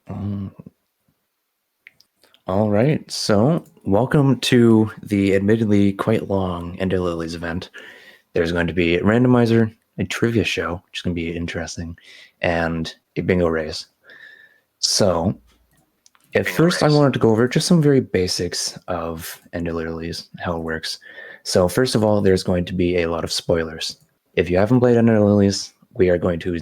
Um, all right, so welcome to the admittedly quite long Ender Lilies event. There's going to be a randomizer, a trivia show, which is going to be interesting, and a bingo race. So, at first, I wanted to go over just some very basics of Ender Lilies, how it works. So, first of all, there's going to be a lot of spoilers. If you haven't played Ender Lilies, we are going to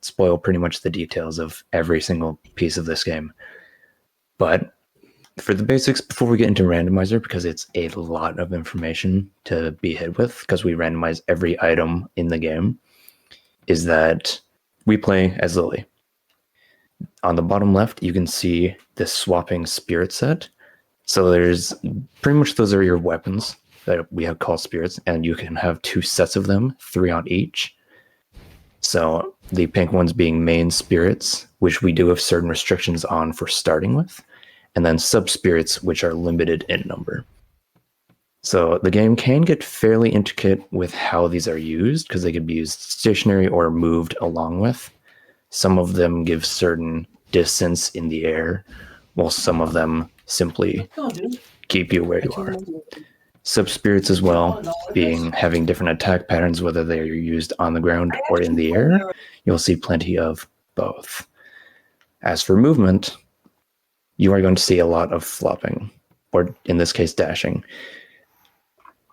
spoil pretty much the details of every single piece of this game. But for the basics, before we get into randomizer, because it's a lot of information to be hit with, because we randomize every item in the game, is that we play as Lily. On the bottom left, you can see this swapping spirit set. So there's pretty much those are your weapons that we have called spirits, and you can have 2 sets of them, 3 on each. So the pink ones being main spirits, which we do have certain restrictions on for starting with, and then sub-spirits, which are limited in number. So the game can get fairly intricate with how these are used, because they can be used stationary or moved along with. Some of them give certain distance in the air, while some of them simply keep you where you are. Sub-spirits as well, having different attack patterns, whether they are used on the ground or in the air. You'll see plenty of both. As for movement, you are going to see a lot of flopping, or in this case, dashing.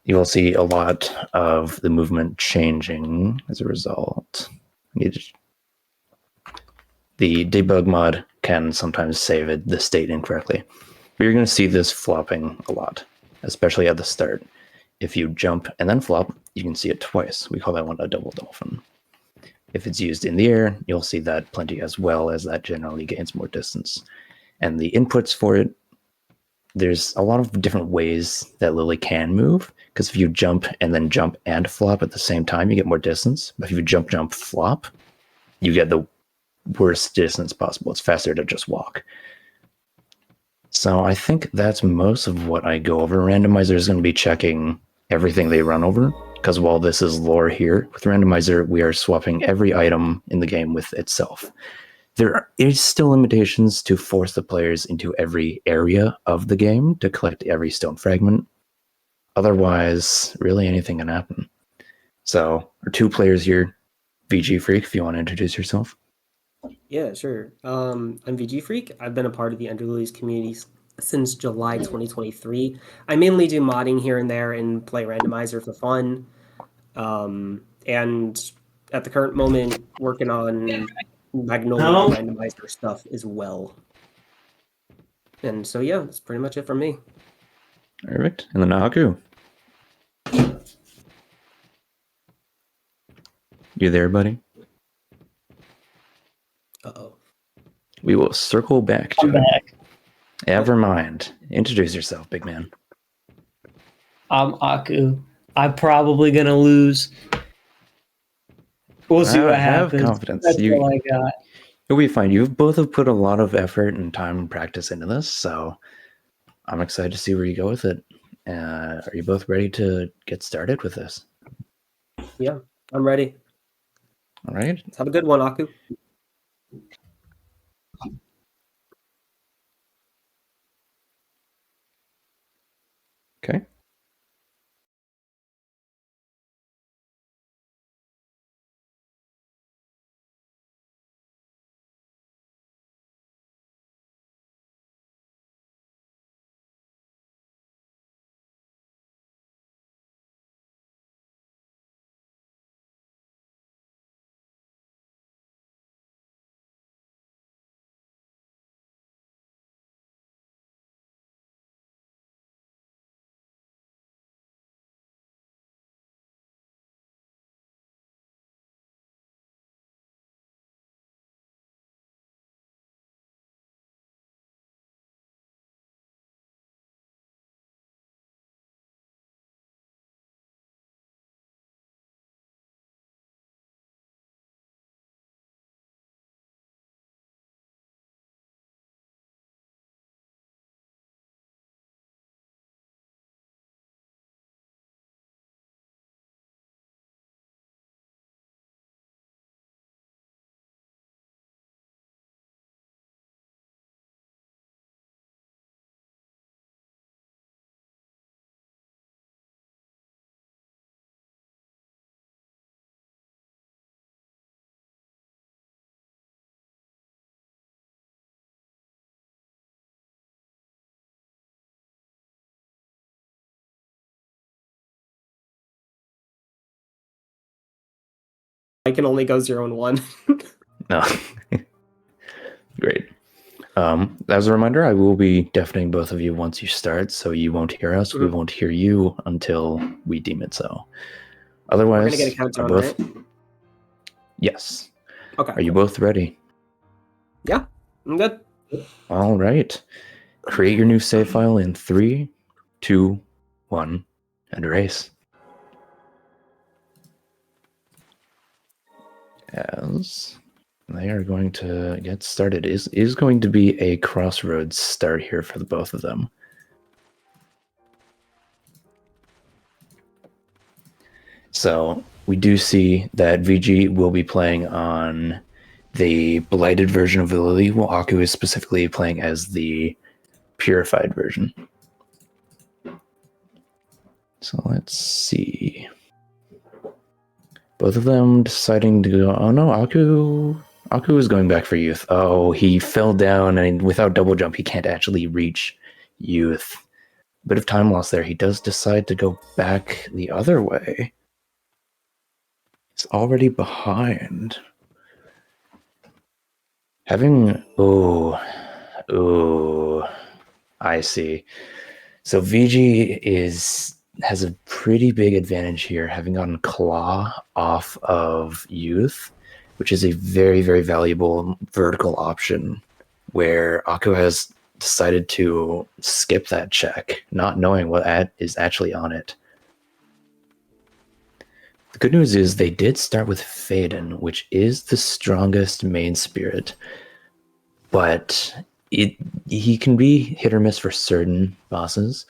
You will see a lot of the movement changing as a result. The debug mod can sometimes save the state incorrectly. But you're going to see this flopping a lot, especially at the start. If you jump and then flop, you can see it twice. We call that one a double dolphin. If it's used in the air, you'll see that plenty as well, as that generally gains more distance. And the inputs for it, there's a lot of different ways that Lily can move, because if you jump and flop at the same time, you get more distance. But if you jump, flop, you get the worst distance possible. It's faster to just walk. So I think that's most of what I go over. Randomizer is going to be checking everything they run over, because while this is lore here, with Randomizer, we are swapping every item in the game with itself. There is still limitations to force the players into every area of the game to collect every stone fragment. Otherwise, really anything can happen. So, our 2 players here, VG Freak, if you want to introduce yourself. Yeah, sure. I'm VG Freak. I've been a part of the Ender Lilies community since July 2023. I mainly do modding here and there and play Randomizer for fun. And at the current moment, working on Magnolia Randomizer stuff as well. And so, yeah, that's pretty much it from me. Perfect. And then Aku. You there, buddy? Uh-oh. We will circle back to I'm back. Never mind. Introduce yourself, big man. I'm Aku. I'm probably gonna lose. We'll see what happens. Have confidence. That's all I got. You'll be fine. You both have put a lot of effort and time and practice into this, so I'm excited to see where you go with it. Are you both ready to get started with this? Yeah, I'm ready. All right. Let's have a good one, Aku. Okay. I can only go 0 and 1. No. Great. As a reminder, I will be deafening both of you once you start, so you won't hear us. We won't hear you until we deem it so. Otherwise, We're gonna get a countdown, both... right? Yes. Okay. Are you both ready? Yeah, I'm good. All right. Create your new save file in 3, 2, 1, and erase. As they are going to get started, is going to be a crossroads start here for the both of them. So we do see that VG will be playing on the blighted version of the Lily, while Aku is specifically playing as the purified version. So let's see. Both of them deciding to go. Oh no, Aku is going back for youth. Oh, he fell down, and without double jump, he can't actually reach youth. Bit of time loss there. He does decide to go back the other way. He's already behind. I see. So VG has a pretty big advantage here, having gotten Claw off of Youth, which is a very, very valuable vertical option, where Aku has decided to skip that check, not knowing what is actually on it. The good news is they did start with Faden, which is the strongest main spirit, but he can be hit or miss for certain bosses,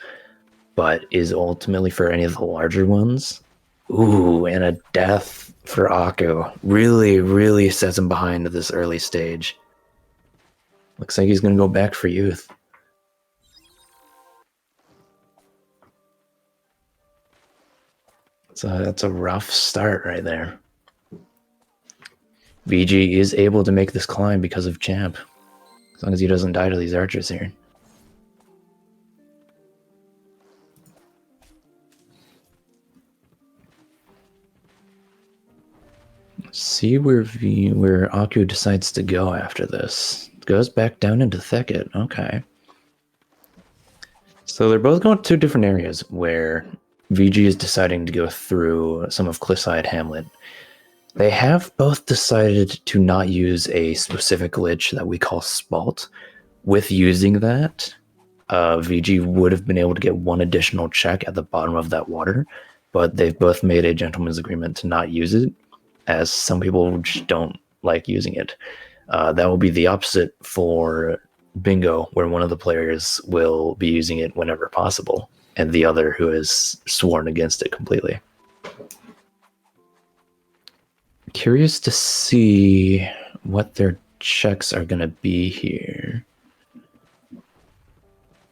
but is ultimately for any of the larger ones. Ooh, and a death for Aku really, really sets him behind at this early stage. Looks like he's going to go back for youth. So that's a rough start right there. VG is able to make this climb because of Champ, as long as he doesn't die to these archers here. See where Aku decides to go after this. Goes back down into Thicket. Okay. So they're both going to different areas where VG is deciding to go through some of Cliffside Hamlet. They have both decided to not use a specific glitch that we call Spalt. With using that, VG would have been able to get one additional check at the bottom of that water, but they've both made a gentleman's agreement to not use it, as some people just don't like using it. That will be the opposite for Bingo, where one of the players will be using it whenever possible, and the other who has sworn against it completely. Curious to see what their checks are going to be here.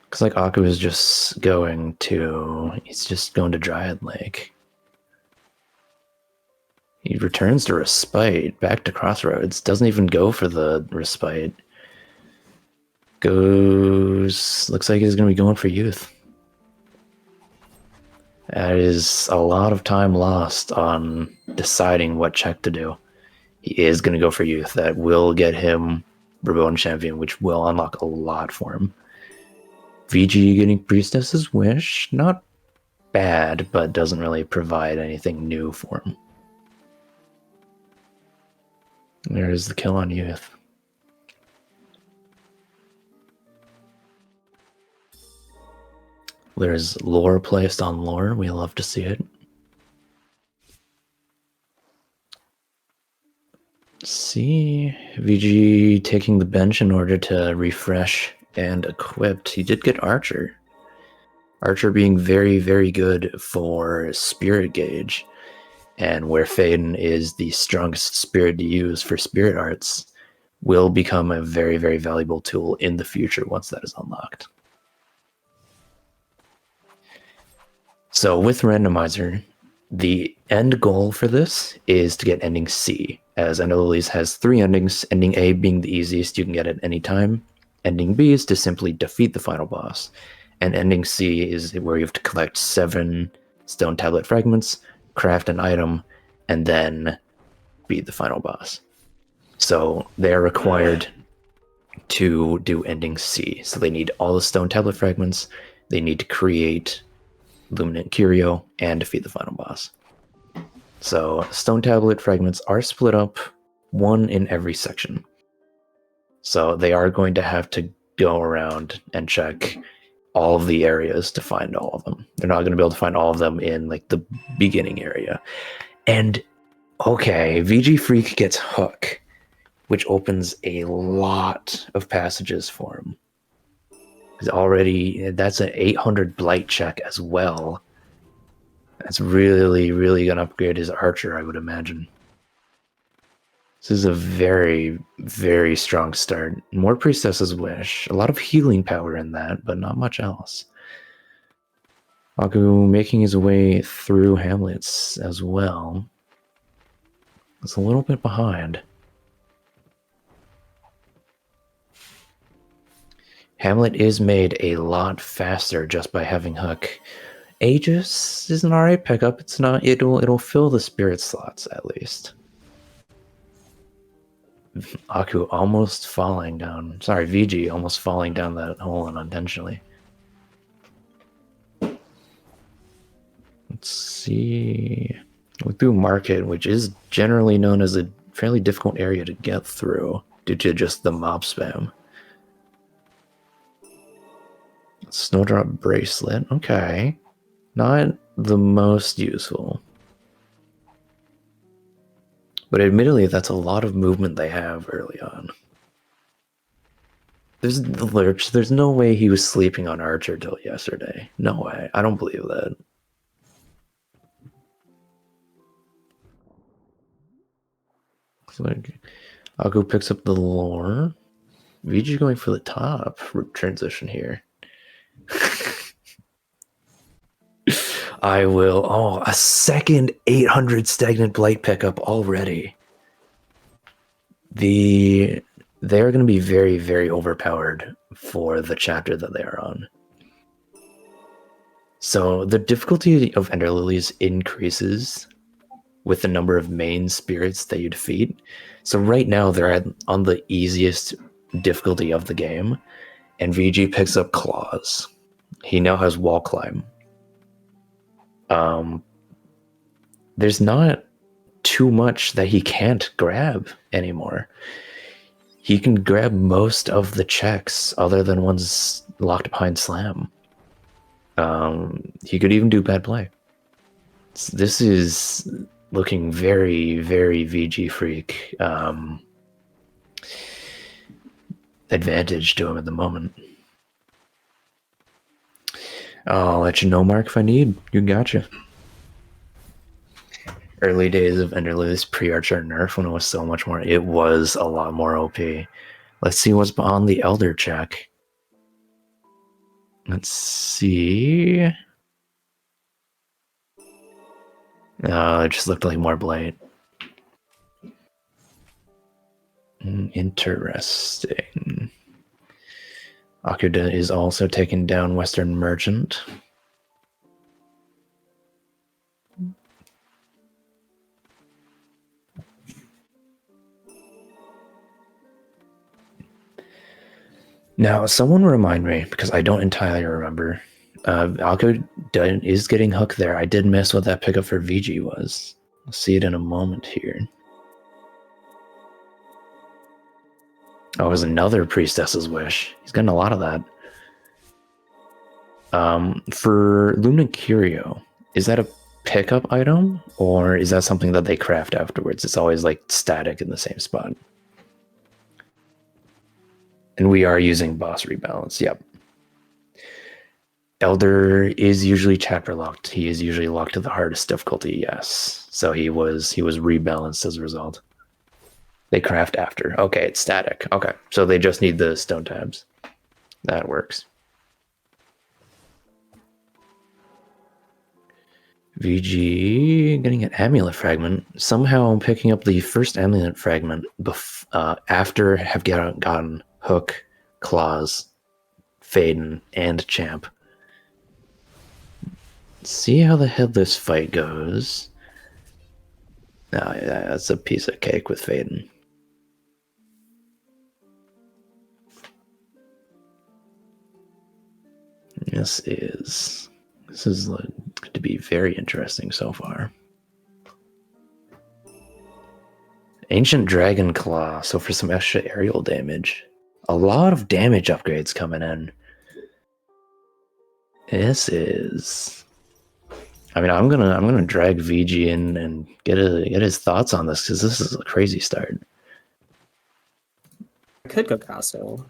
Looks like Aku is just going to Dryad Lake. He returns to Respite, back to Crossroads, doesn't even go for the Respite. Looks like he's going to be going for Youth. That is a lot of time lost on deciding what check to do. He is going to go for Youth. That will get him Verboten Champion, which will unlock a lot for him. VG getting Priestess's Wish, not bad, but doesn't really provide anything new for him. There's the kill on Youth. There's lore placed on lore. We love to see it. See, VG taking the bench in order to refresh and equipped. He did get Archer. Archer being very, very good for Spirit Gauge, and where Faden is the strongest spirit to use for Spirit Arts, will become a very, very valuable tool in the future once that is unlocked. So with Randomizer, the end goal for this is to get ending C, as I know Lilies has 3 endings, ending A being the easiest, you can get at any time. Ending B is to simply defeat the final boss, and ending C is where you have to collect 7 stone tablet fragments, craft an item, and then beat the final boss. So they are required to do ending C. So they need all the stone tablet fragments. They need to create Luminant Curio and defeat the final boss. So stone tablet fragments are split up, one in every section. So they are going to have to go around and check all of the areas to find all of them. They're not going to be able to find all of them in like the beginning area. And okay, VG Freak gets Hook, which opens a lot of passages for him. Because already that's an 800 blight check as well. That's really, really going to upgrade his archer, I would imagine. This is a very, very strong start. More Priestess's Wish. A lot of healing power in that, but not much else. Aku making his way through Hamlets as well. It's a little bit behind. Hamlet is made a lot faster just by having Hook. Aegis is an alright pickup. It's not. It'll fill the spirit slots at least. Aku almost falling down. Sorry, VG almost falling down that hole unintentionally. Let's see. We through Market, which is generally known as a fairly difficult area to get through due to just the mob spam. Snowdrop Bracelet. Okay. Not the most useful. But admittedly, that's a lot of movement they have early on. There's the Lurch. There's no way he was sleeping on Archer till yesterday. No way. I don't believe that. So like, Aku picks up the lore. VG going for the top transition here. I will. Oh, a second 800 stagnant blight pickup already. They're going to be very, very overpowered for the chapter that they are on. So the difficulty of Ender Lilies increases with the number of main spirits that you defeat. So right now they're on the easiest difficulty of the game, and VG picks up Claws. He now has Wall Climb. There's not too much that he can't grab anymore. He can grab most of the checks other than ones locked behind Slam. He could even do Bad Play. This is looking very, very VG Freak advantage to him at the moment. I'll let you know, Mark, if I need. You gotcha. Early days of Ender Lilies pre-Archer nerf when it was so much more. It was a lot more OP. Let's see what's on the Elder check. Let's see. It just looked like more Blight. Interesting. Akuda is also taking down Western Merchant. Now, someone remind me, because I don't entirely remember. Akuda is getting Hook there. I did miss what that pickup for VG was. I'll see it in a moment here. Oh, it was another Priestess's Wish. He's getting a lot of that. For Luminant Curio, is that a pickup item, or is that something that they craft afterwards? It's always like static in the same spot. And we are using boss rebalance, yep. Elder is usually chapter locked. He is usually locked to the hardest difficulty, yes. So he was rebalanced as a result. They craft after. Okay, it's static. Okay, so they just need the stone tabs. That works. VG getting an amulet fragment. Somehow I'm picking up the first amulet fragment after have gotten Hook, Claws, Faden, and Champ. Let's see how the headless fight goes. No, yeah, that's a piece of cake with Faden. This is going to be very interesting so far. Ancient Dragon Claw, so for some extra aerial damage. A lot of damage upgrades coming in. This is... I mean, I'm gonna drag VG in and get his thoughts on this, because this is a crazy start. I could go castle.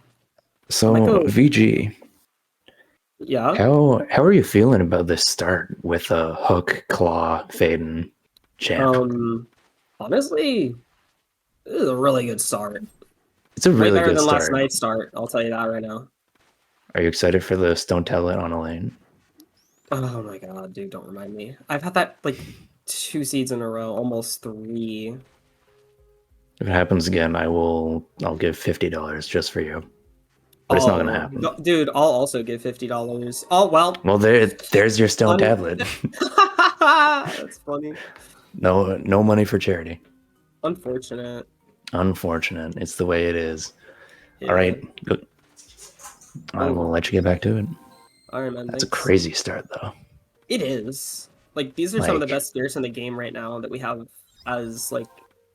So, Might go- VG, Yeah. how are you feeling about this start with a Hook, Claw, Faden, champ? Honestly, this is a really good start. It's a Way really better good than last start. night's start. I'll tell you that right now. Are you excited for the Stone Tablet on a lane? Oh my god, dude, don't remind me. I've had that like 2 seeds in a row, almost 3. If it happens again, I'll give $50 just for you. But it's not gonna happen. Dude, I'll also give $50. Oh well. Well, there's your Stone Tablet. That's funny. No money for charity. Unfortunate. Unfortunate. It's the way it is. Yeah. All right, good. I will let you get back to it. All right, man. That's Thanks. a crazy start, though. It is. Like these are some of the Like- best spears in the game right now that we have as like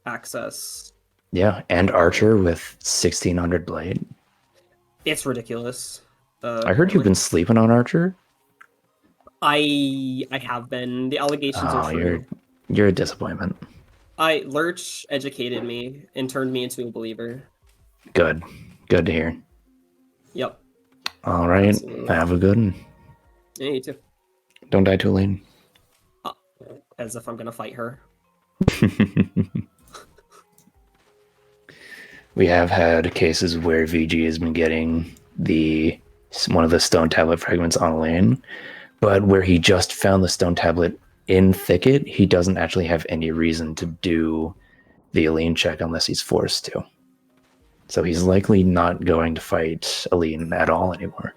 access. Yeah, and Archer with 1600 blade. It's ridiculous. I heard you've been sleeping on Archer. I have been. The allegations are true. You're a disappointment. Lurch educated me and turned me into a believer. Good to hear. Yep. All right, Absolutely. have a good one. Yeah, you too. Don't die too late. As if I'm gonna fight her. We have had cases where VG has been getting one of the Stone Tablet fragments on a lane, but where he just found the Stone Tablet in thicket, he doesn't actually have any reason to do the Aline check unless he's forced to. So he's likely not going to fight Aline at all anymore.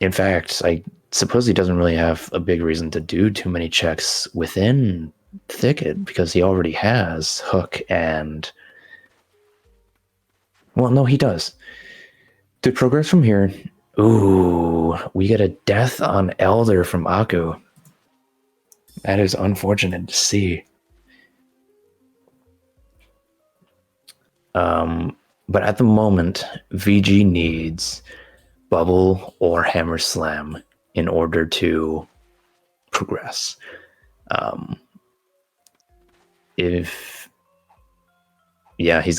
In fact, I suppose he doesn't really have a big reason to do too many checks within thicket because he already has Hook and... Well, no, he does. To progress from here... Ooh, we get a death on Elder from Aku. That is unfortunate to see. But at the moment, VG needs Bubble or Hammer Slam in order to progress. He's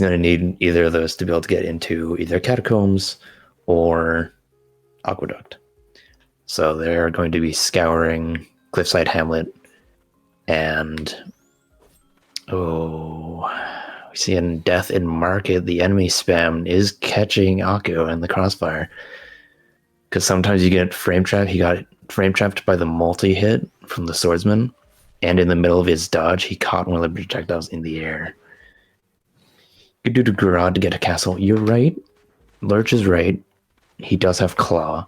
going to need either of those to be able to get into either Catacombs or Aqueduct. So they're going to be scouring Cliffside Hamlet and... Oh... We see in Death in Market, the enemy spam is catching Aku in the crossfire. Because sometimes you get frame trapped. He got frame trapped by the multi-hit from the swordsman. And in the middle of his dodge, he caught one of the projectiles in the air. Could do the Garrod to get a castle. You're right. Lurch is right. He does have Claw.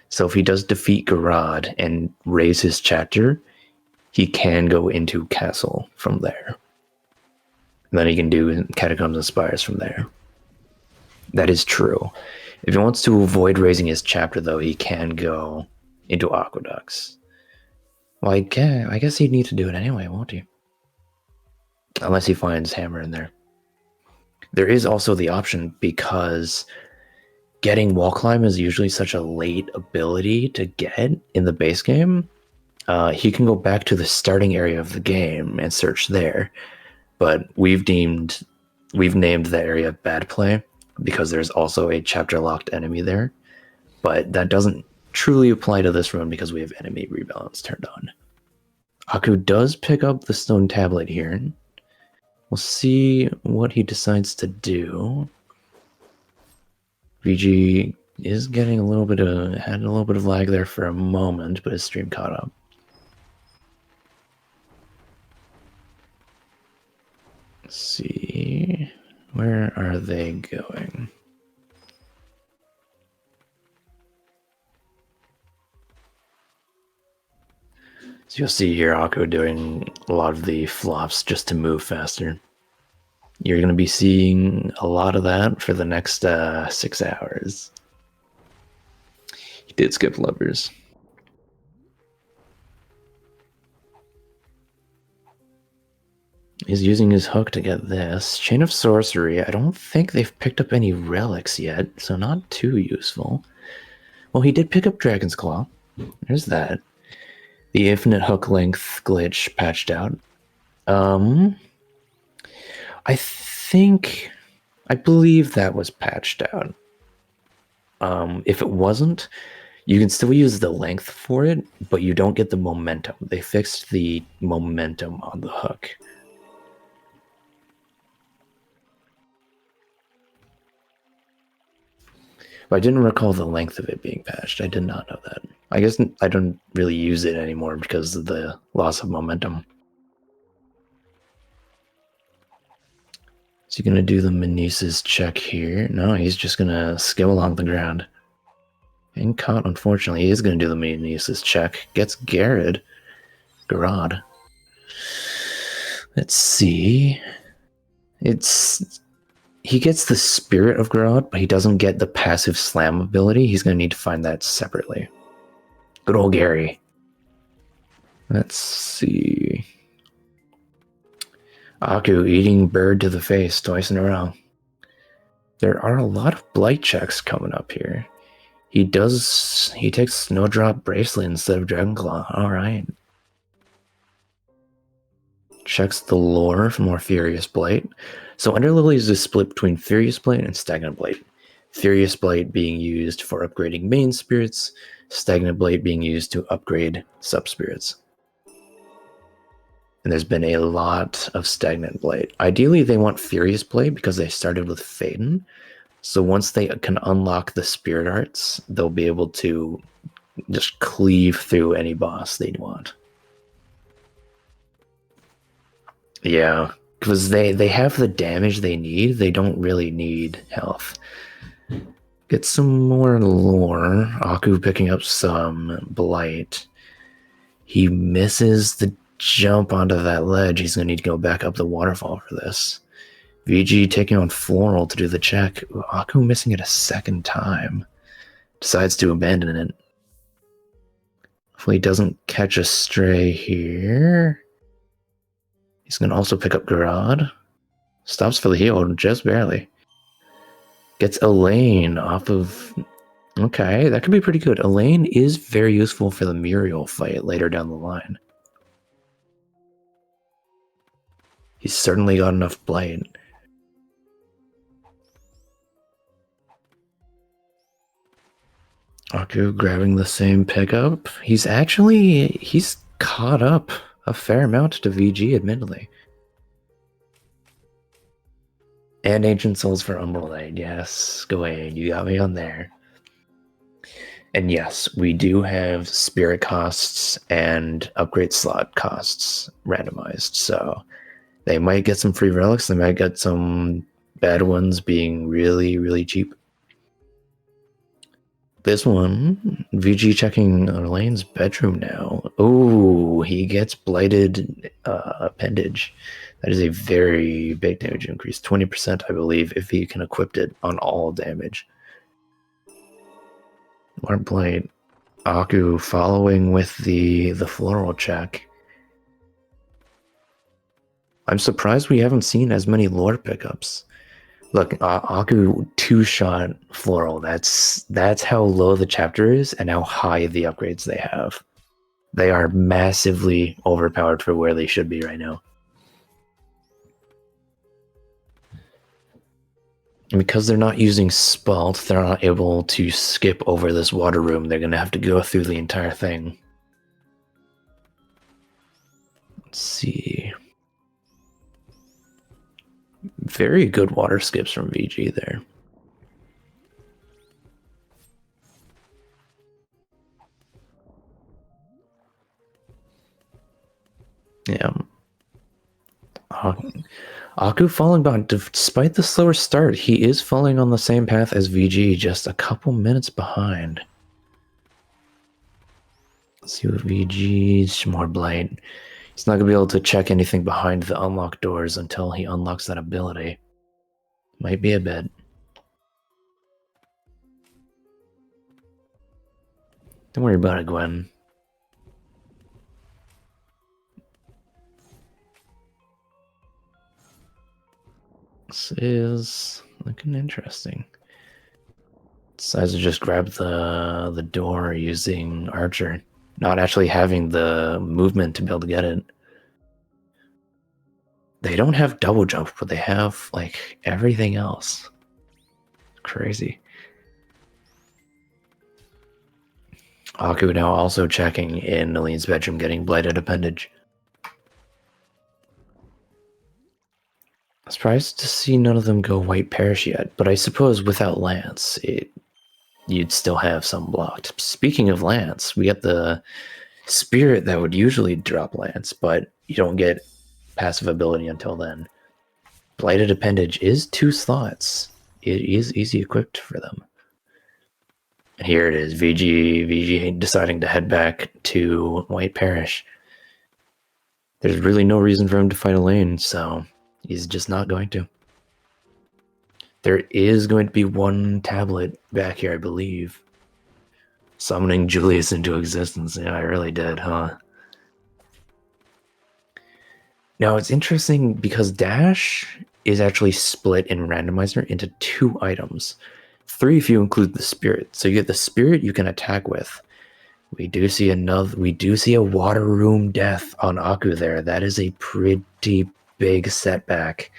So if he does defeat Garrod and raise his chapter, he can go into castle from there. And then he can do Catacombs and Spires from there. That is true. If he wants to avoid raising his chapter, though, he can go into Aqueducts. Well, I guess he'd need to do it anyway, won't he? Unless he finds Hammer in there. There is also the option, because getting Wall Climb is usually such a late ability to get in the base game. He can go back to the starting area of the game and search there. But we've named the area Bad Play because there's also a chapter locked enemy there. But that doesn't truly apply to this run because we have enemy rebalance turned on. Aku does pick up the Stone Tablet here. We'll see what he decides to do. VG is getting had a little bit of lag there for a moment, but his stream caught up. Let's see, where are they going? So you'll see here Akko doing a lot of the flops just to move faster. You're going to be seeing a lot of that for the next 6 hours. He did skip lovers. He's using his hook to get this. Chain of Sorcery. I don't think they've picked up any relics yet, so not too useful. Well, he did pick up Dragon's Claw. There's that. The infinite hook length glitch patched out. I believe that was patched out. If it wasn't, you can still use the length for it, but you don't get the momentum. They fixed the momentum on the hook. But I didn't recall the length of it being patched. I did not know that. I guess I don't really use it anymore because of the loss of momentum. Is he going to do the Meneses check here? No, he's just going to skim along the ground. And caught, unfortunately. He is going to do the Meneses check. Gets Garrod. Garrod. Let's see. He gets the Spirit of Garrod, but he doesn't get the passive slam ability. He's going to need to find that separately. Good old Gary. Let's see. Akko eating bird to the face twice in a row. There are a lot of blight checks coming up here. He takes Snowdrop Bracelet instead of Dragonclaw. Alright. Checks the lore for more Furious Blight. So Under Lilies is split between Furious Blight and Stagnant Blight. Furious Blight being used for upgrading main spirits, Stagnant Blight being used to upgrade sub-spirits. And there's been a lot of Stagnant Blight. Ideally, they want Furious Blight because they started with Faden. So once they can unlock the Spirit Arts, they'll be able to just cleave through any boss they'd want. Yeah, because they have the damage they need. They don't really need health. Get some more lore. Akko picking up some blight. He misses the jump onto that ledge. He's going to need to go back up the waterfall for this. VG taking on Floral to do the check. Ooh, Akko missing it a second time. Decides to abandon it. Hopefully he doesn't catch a stray here. He's going to also pick up Garrod. Stops for the heal, just barely. Gets Elaine off of... Okay, that could be pretty good. Elaine is very useful for the Muriel fight later down the line. He's certainly got enough blight. Akko grabbing the same pickup. He's caught up a fair amount to VG, admittedly. And Ancient Souls for Umbral. Yes, Gawain, you got me on there. And yes, we do have spirit costs and upgrade slot costs randomized, so they might get some free relics, they might get some bad ones being really, really cheap. This one, VG checking Elaine's bedroom now. Oh, he gets Blighted Appendage. That is a very big damage increase. 20%, I believe, if he can equip it on all damage. More Blight. Akko following with the Floral check. I'm surprised we haven't seen as many lore pickups. Look, Akko two-shot Floral. That's how low the chapter is and how high the upgrades they have. They are massively overpowered for where they should be right now. And because they're not using Spalt, they're not able to skip over this water room. They're going to have to go through the entire thing. Let's see. Very good water skips from VG there. Yeah. Akko falling behind. Despite the slower start, he is falling on the same path as VG, just a couple minutes behind. Let's see what VG's more blight. He's not gonna be able to check anything behind the unlocked doors until he unlocks that ability. Might be a bit. Don't worry about it, Gwen. This is looking interesting. Decides to just grab the door using Archer, not actually having the movement to be able to get it. They don't have double jump, but they have like everything else. Crazy. Aku now also checking in Nalene's bedroom, getting blighted appendage. I'm surprised to see none of them go white perish yet, but I suppose without Lance, you'd still have some blocked. Speaking of Lance, we get the spirit that would usually drop Lance, but you don't get passive ability until then. Blighted appendage is 2 slots. It is easy equipped for them. And here it is, VG deciding to head back to White Parish. There's really no reason for him to fight Elaine, so he's just not going to. There is going to be 1 tablet back here, I believe. Summoning Julius into existence. Yeah, I really did, huh? Now, it's interesting because Dash is actually split in Randomizer into 2 items. 3 if you include the Spirit. So you get the Spirit you can attack with. We do see a water room death on Aku there. That is a pretty big setback,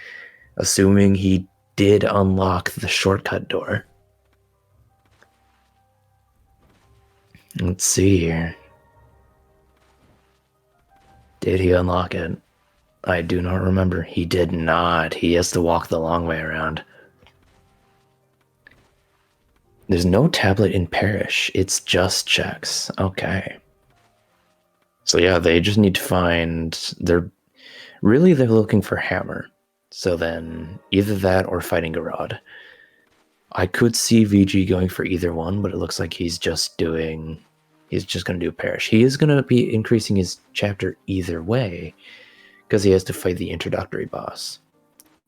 assuming he did unlock the shortcut door. Let's see here. Did he unlock it? I do not remember. He did not. He has to walk the long way around. There's no tablet in Parish. It's just checks. Okay. So yeah, they just need to find... They're looking for Hammer. So then, either that or fighting Garrod. I could see VG going for either one, but it looks like he's just going to do Parish. He is going to be increasing his chapter either way, because he has to fight the introductory boss.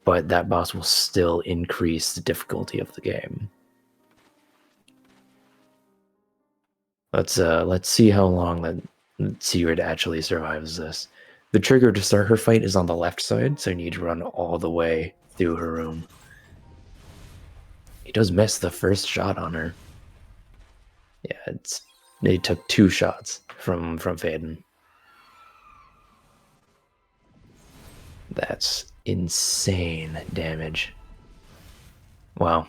But that boss will still increase the difficulty of the game. Let's see how long that Sigurd actually survives this. The trigger to start her fight is on the left side, so you need to run all the way through her room. He does miss the first shot on her. Yeah, they took 2 shots from Faden. That's insane damage. Wow.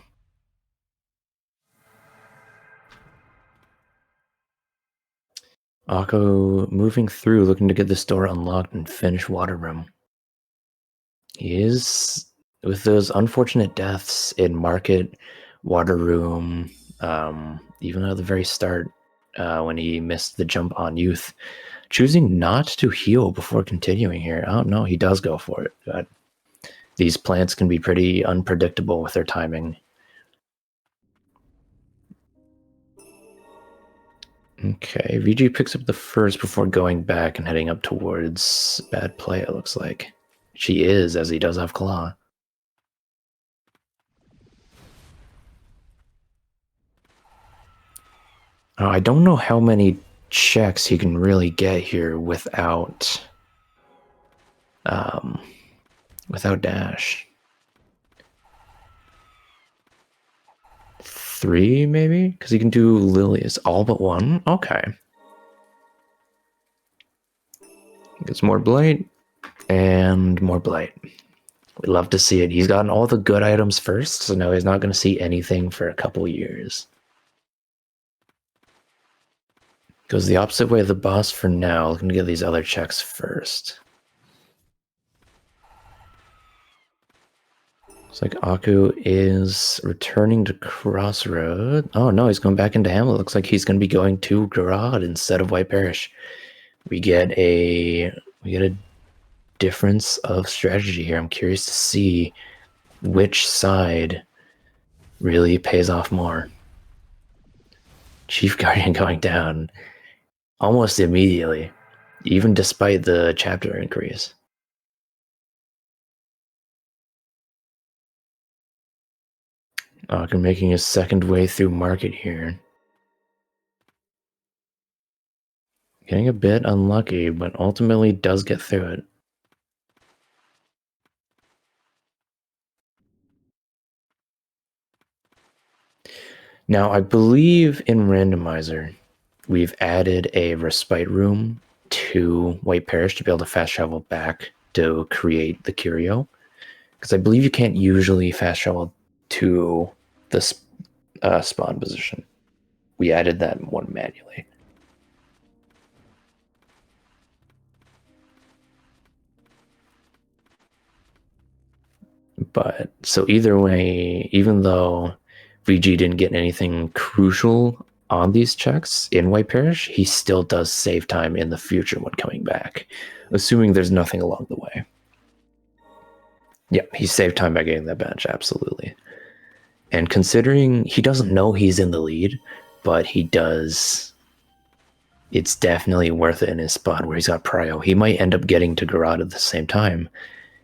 Akko moving through, looking to get this door unlocked and finish Water Room. He is, with those unfortunate deaths in Market, Water Room, even at the very start, when he missed the jump on Youth, choosing not to heal before continuing here. Oh no, he does go for it. But these plants can be pretty unpredictable with their timing. Okay, VG picks up the first before going back and heading up towards Bad Play, it looks like. She is, as he does have Claw. I don't know how many checks he can really get here without Dash. 3, maybe? Because he can do Lilies all but 1? Okay. Gets more Blight, and more Blight. We love to see it. He's gotten all the good items first, so now he's not going to see anything for a couple years. Goes the opposite way of the boss for now. Looking to get these other checks first. Looks like Aku is returning to Crossroad. Oh no, he's going back into Hamlet. Looks like he's going to be going to Garrod instead of White Parish. We get a difference of strategy here. I'm curious to see which side really pays off more. Chief Guardian going down. almost immediately, even despite the chapter increase. Aku making his second way through market here. Getting a bit unlucky, but ultimately does get through it. Now, I believe in Randomizer, we've added a respite room to White Parish to be able to fast travel back to create the curio. Because I believe you can't usually fast travel to the spawn position. We added that one manually. But so either way, even though VG didn't get anything crucial on these checks in White Parish, he still does save time in the future when coming back, assuming there's nothing along the way. Yeah, he saved time by getting that bench, absolutely. And considering he doesn't know he's in the lead, but he does, it's definitely worth it in his spot where he's got prio. He might end up getting to Garad at the same time,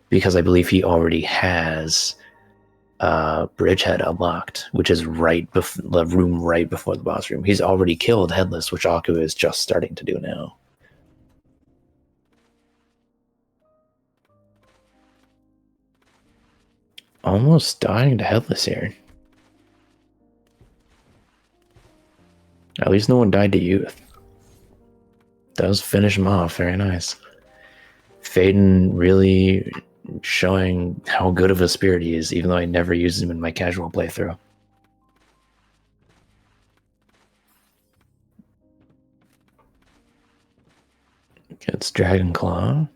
because I believe he already has Bridgehead unlocked, which is right the room right before the boss room. He's already killed Headless, which Aku is just starting to do now. Almost dying to Headless here. At least no one died to Youth. Does finish him off. Very nice. Faden really showing how good of a spirit he is, even though I never used him in my casual playthrough. Gets Dragon Claw.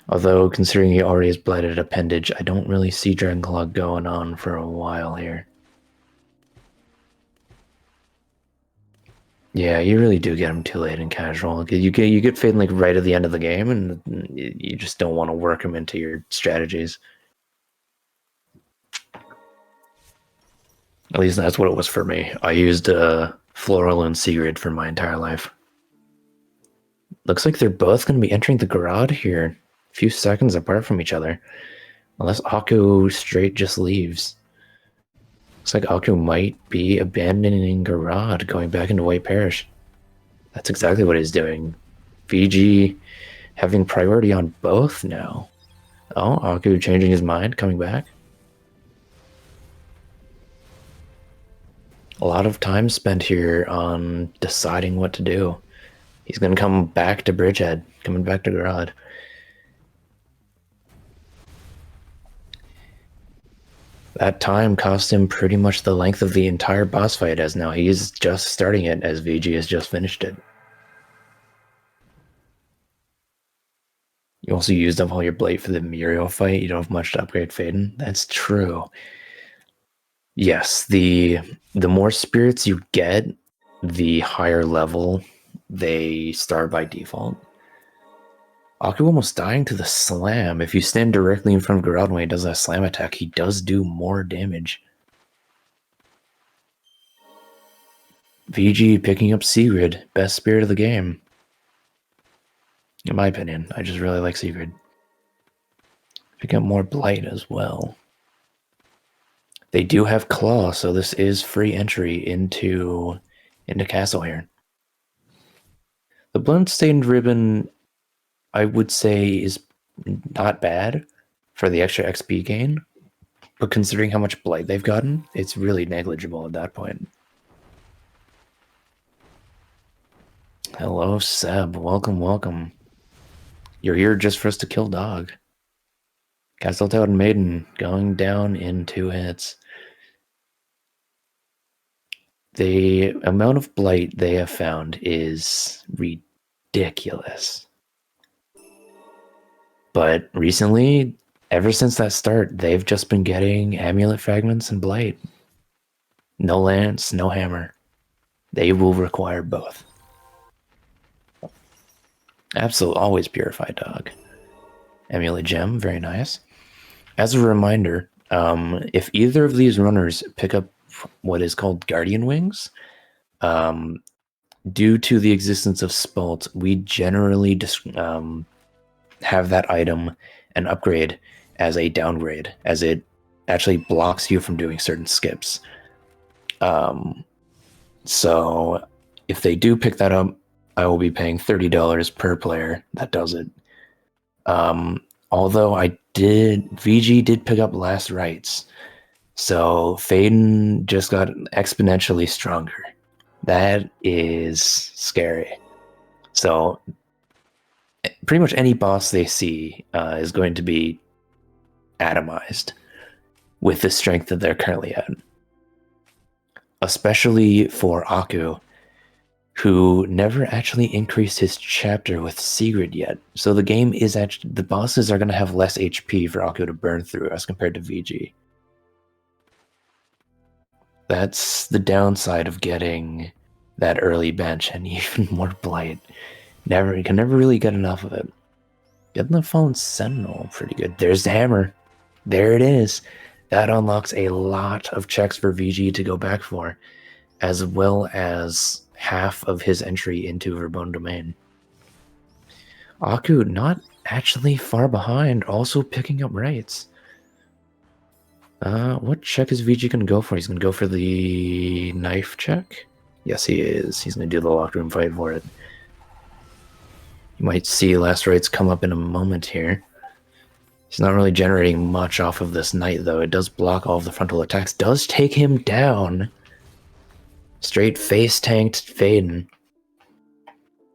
Although, considering he already has Blighted Appendage, I don't really see Dragon Claw going on for a while here. Yeah, you really do get him too late in casual. You get Faden like right at the end of the game, and you just don't want to work him into your strategies. At least that's what it was for me. I used Floral and Sigrid for my entire life. Looks like they're both going to be entering the garage here, a few seconds apart from each other. Unless Aku straight just leaves. Looks like Aku might be abandoning garage, going back into White Parish. That's exactly what he's doing. VG having priority on both now. Oh, Aku changing his mind, coming back. A lot of time spent here on deciding what to do. He's going to come back to Bridgehead, coming back to Garad. That time cost him pretty much the length of the entire boss fight, as now he's just starting it as VG has just finished it. You also used up all your Blade for the Muriel fight. You don't have much to upgrade Faden. That's true. Yes, the more spirits you get, the higher level they start by default. Aku almost dying to the slam. If you stand directly in front of Garad when he does that slam attack, he does do more damage. VG picking up Sigrid, best spirit of the game. In my opinion, I just really like Sigrid. Pick up more Blight as well. They do have Claw, so this is free entry into Castle here. The Bloodstained Ribbon, I would say, is not bad for the extra XP gain, but considering how much Blight they've gotten, it's really negligible at that point. Hello, Seb. Welcome, welcome. You're here just for us to kill Dog. Castletoad and Maiden going down in 2 hits. The amount of Blight they have found is ridiculous. But recently, ever since that start, they've just been getting Amulet Fragments and Blight. No Lance, no Hammer. They will require both. Absolutely, always Purified Dog. Amulet Gem, very nice. As a reminder, if either of these runners pick up what is called Guardian Wings, due to the existence of Spalt, we generally have that item and upgrade as a downgrade, as it actually blocks you from doing certain skips. So if they do pick that up, I will be paying $30 per player that does it. Although VG did pick up Last Rites, so Faden just got exponentially stronger. That is scary. So pretty much any boss they see is going to be atomized with the strength that they're currently at. Especially for Aku, who never actually increased his chapter with Sigrid yet. So the game is actually, the bosses are going to have less HP for Aku to burn through as compared to VG. That's the downside of getting that early bench and even more Blight. You can never really get enough of it. Getting the Fallen Sentinel, pretty good. There's the hammer. There it is. That unlocks a lot of checks for VG to go back for, as well as half of his entry into Verbone Domain. Aku not actually far behind, also picking up rights. What check is VG going to go for? He's going to go for the knife check? Yes, he is. He's going to do the locked room fight for it. You might see Last Rites come up in a moment here. He's not really generating much off of this knight, though. It does block all of the frontal attacks. Does take him down. Straight face tanked Faden.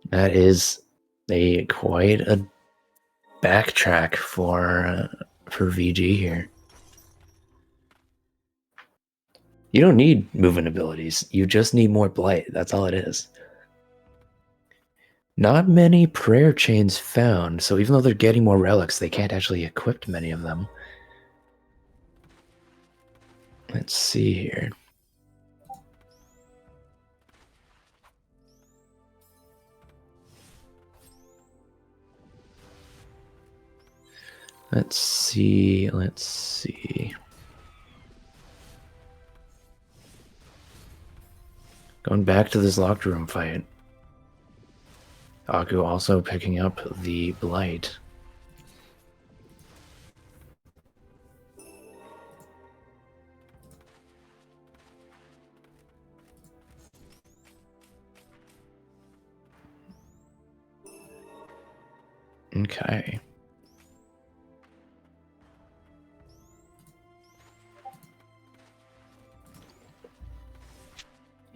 That is quite a backtrack for VG here. You don't need movement abilities. You just need more Blight. That's all it is. Not many prayer chains found, so even though they're getting more relics, they can't actually equip many of them. Let's see here. Let's see. Going back to this locked room fight. Aku also picking up the Blight. Okay.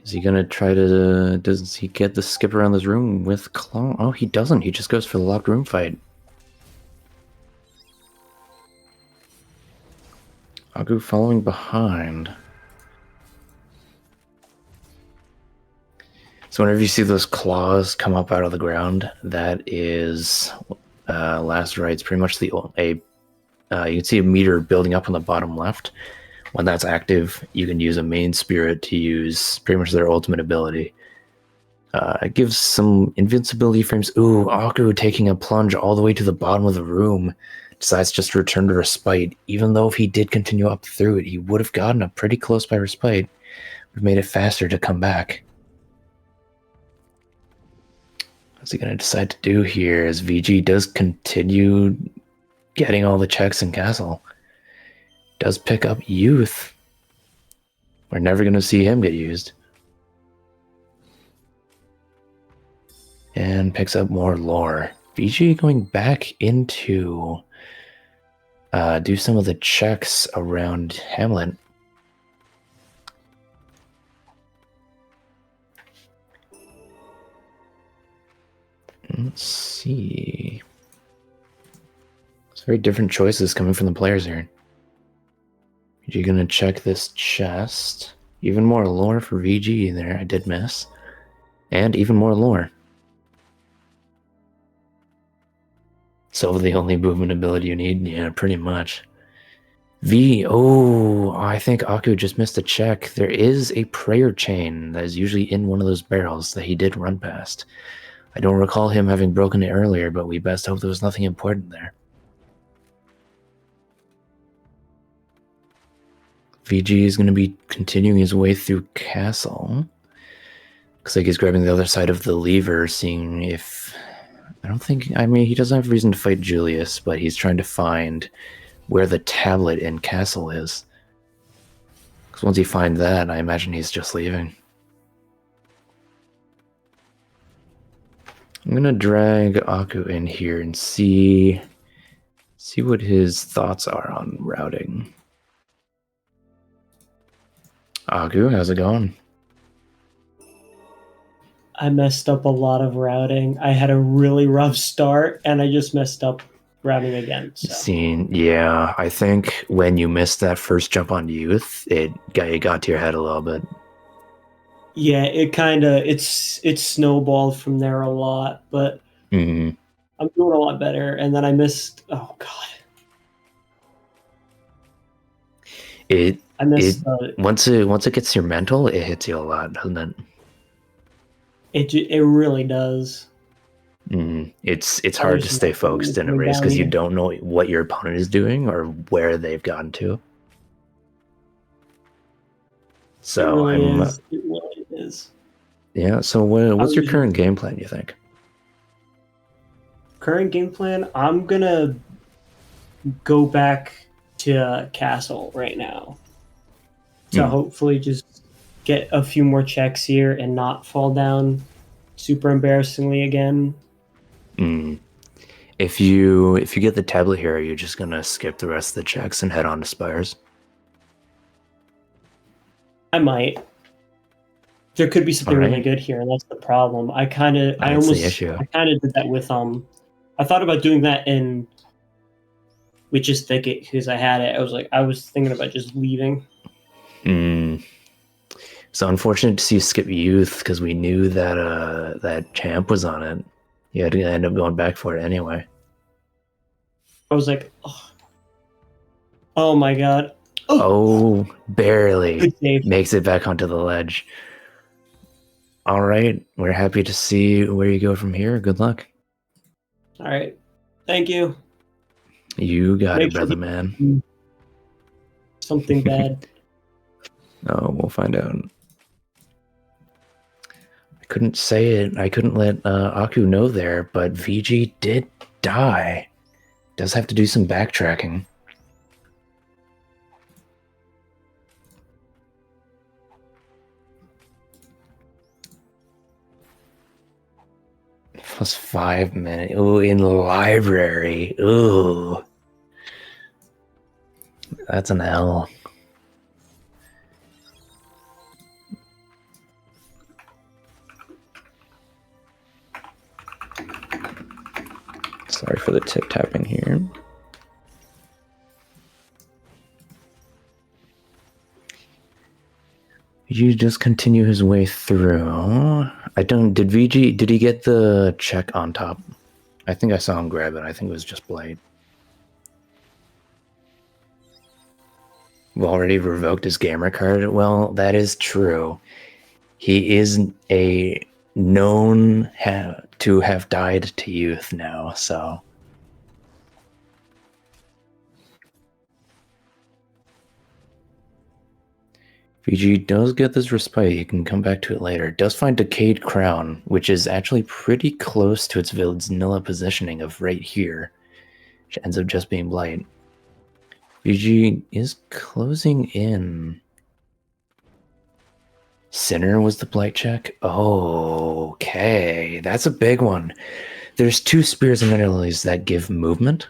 Is he gonna try to... Does he get the skip around this room with Claw? Oh, he doesn't. He just goes for the locked room fight. Aku following behind. So whenever you see those claws come up out of the ground, that is Last Rites. Pretty much you can see a meter building up on the bottom left. When that's active, you can use a main spirit to use pretty much their ultimate ability. It gives some invincibility frames. Ooh, Aku taking a plunge all the way to the bottom of the room. Decides just to return to Respite. Even though if he did continue up through it, he would have gotten up pretty close by Respite. We've made it faster to come back. What's he going to decide to do here as VG does continue getting all the checks in Castle? Does pick up Youth. We're never going to see him get used. And picks up more lore. VG going back into do some of the checks around Hamlet. Let's see. It's very different choices coming from the players here. You're gonna check this chest. Even more lore for VG there, I did miss. And even more lore. So the only movement ability you need? Yeah, pretty much. Oh, I think Aku just missed a check. There is a prayer chain that is usually in one of those barrels that he did run past. I don't recall him having broken it earlier, but we best hope there was nothing important there. VG is going to be continuing his way through Castle. Looks like he's grabbing the other side of the lever, seeing if... I mean, he doesn't have reason to fight Julius, but he's trying to find where the tablet in Castle is. Because once he finds that, I imagine he's just leaving. I'm gonna drag Aku in here and see what his thoughts are on routing. Aku, how's it going? I messed up a lot of routing. I had a really rough start, and I just messed up routing again. So. Yeah, I think when you missed that first jump on youth, it got to your head a little bit. Yeah, it kind of it's snowballed from there a lot, but I'm doing a lot better. And then I missed. Oh God. Once it gets your mental, it hits you a lot, doesn't it? It really does. It's hard to stay focused in a race because you don't know what your opponent is doing or where they've gotten to. So it really is. Yeah. So what's your current game plan, you think? Current game plan? I'm gonna go back to Castle right now to hopefully just get a few more checks here and not fall down super embarrassingly again. If you get the tablet here, are you just gonna skip the rest of the checks and head on to Spires? I might. There could be something really good here, and that's the problem. I kind of did that with I thought about doing that in Witch's Thicket because I had it. I was thinking about just leaving. So unfortunate to see you skip youth because we knew that that champ was on it. You had to end up going back for it anyway. I was like, oh my god. Oh, barely makes it back onto the ledge. All right, we're happy to see where you go from here. Good luck. All right, thank you. You got it, brother man. Something bad. Oh, we'll find out. I couldn't say it. I couldn't let Aku know there, but VG did die. Does have to do some backtracking. Plus 5 minutes. Ooh, in the library. Ooh. That's an L. Sorry for the tip tapping here. You just continue his way through. Did he get the check on top? I think I saw him grab it. I think it was just Blight. We've already revoked his gamer card. Well, that is true. He is a known to have died to youth now, so... VG does get this respite. You can come back to it later. Does find Decayed Crown, which is actually pretty close to its vanilla positioning of right here, which ends up just being Blight. VG is closing in. Sinner was the Blight check? Oh, okay. That's a big one. There's 2 Spears and Lilies that give movement,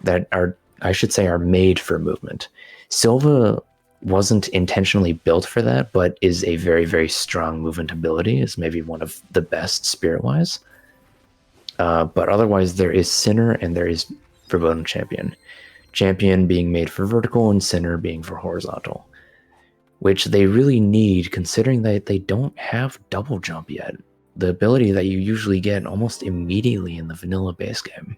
that are, I should say, are made for movement. Silva wasn't intentionally built for that, but is a very, very strong movement ability, is maybe one of the best spirit-wise. But otherwise, there is Sinner and there is Verboten Champion. Champion being made for vertical and Sinner being for horizontal, which they really need considering that they don't have double jump yet, the ability that you usually get almost immediately in the vanilla base game.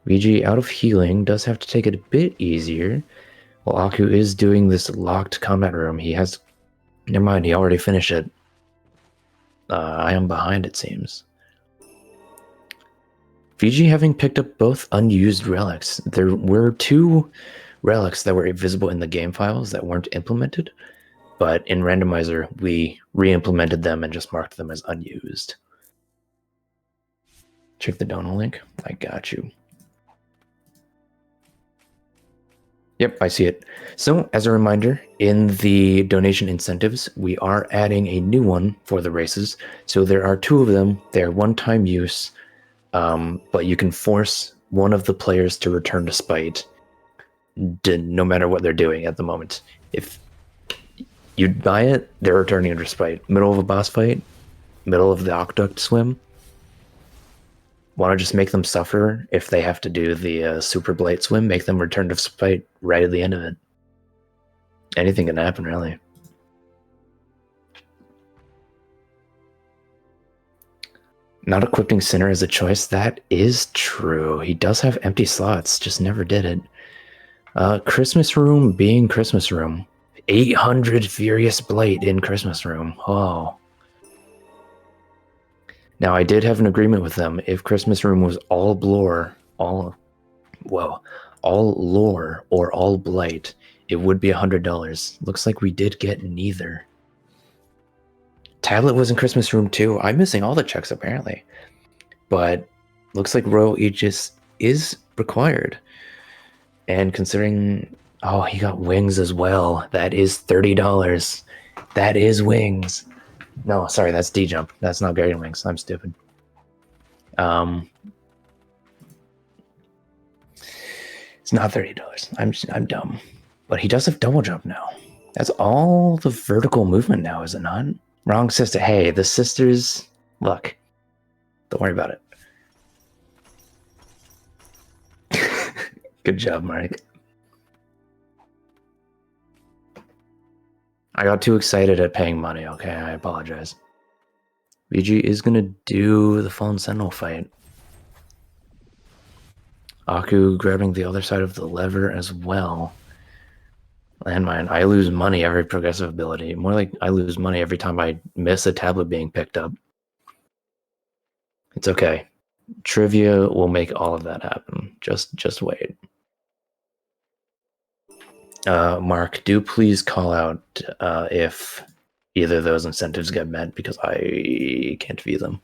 VG out of healing does have to take it a bit easier. While Aku is doing this locked combat room, he has... Never mind, he already finished it. I am behind, it seems. VG having picked up both unused relics. There were 2 relics that were visible in the game files that weren't implemented. but in Randomizer, we re-implemented them and just marked them as unused. Check the donor link. I got you. Yep, I see it. So, as a reminder, in the donation incentives, we are adding a new one for the races. So there are 2 of them. They're one-time use, but you can force one of the players to return to Spite, no matter what they're doing at the moment. If you buy it, they're returning to Spite. Middle of a boss fight, middle of the aqueduct swim. Want to just make them suffer if they have to do the super blight swim, make them return to Spite right at the end of it. Anything can happen, really. Not equipping Sinner as a choice, that is true. He does have empty slots, just never did it. Christmas Room being Christmas Room. 800 Furious Blight in Christmas Room. Oh. Now, I did have an agreement with them. If Christmas Room was all lore, all lore or all blight, it would be $100. Looks like we did get neither. Tablet was in Christmas Room too. I'm missing all the checks apparently. But looks like Royal Aegis is required. And considering, oh, he got wings as well. That is $30. That is wings. No, sorry, that's D-Jump. That's not Guardian Wings. I'm stupid. It's not $30. I'm dumb. But he does have double jump now. That's all the vertical movement now, is it not? Wrong sister. Hey, the sisters... Look. Don't worry about it. Good job, Mark. I got too excited at paying money, okay? I apologize. VG is gonna do the Fallen Sentinel fight. Aku grabbing the other side of the lever as well. Landmine. I lose money every progressive ability. More like I lose money every time I miss a tablet being picked up. It's okay. Trivia will make all of that happen. Just wait. Mark, do please call out if either of those incentives get met, because I can't view them.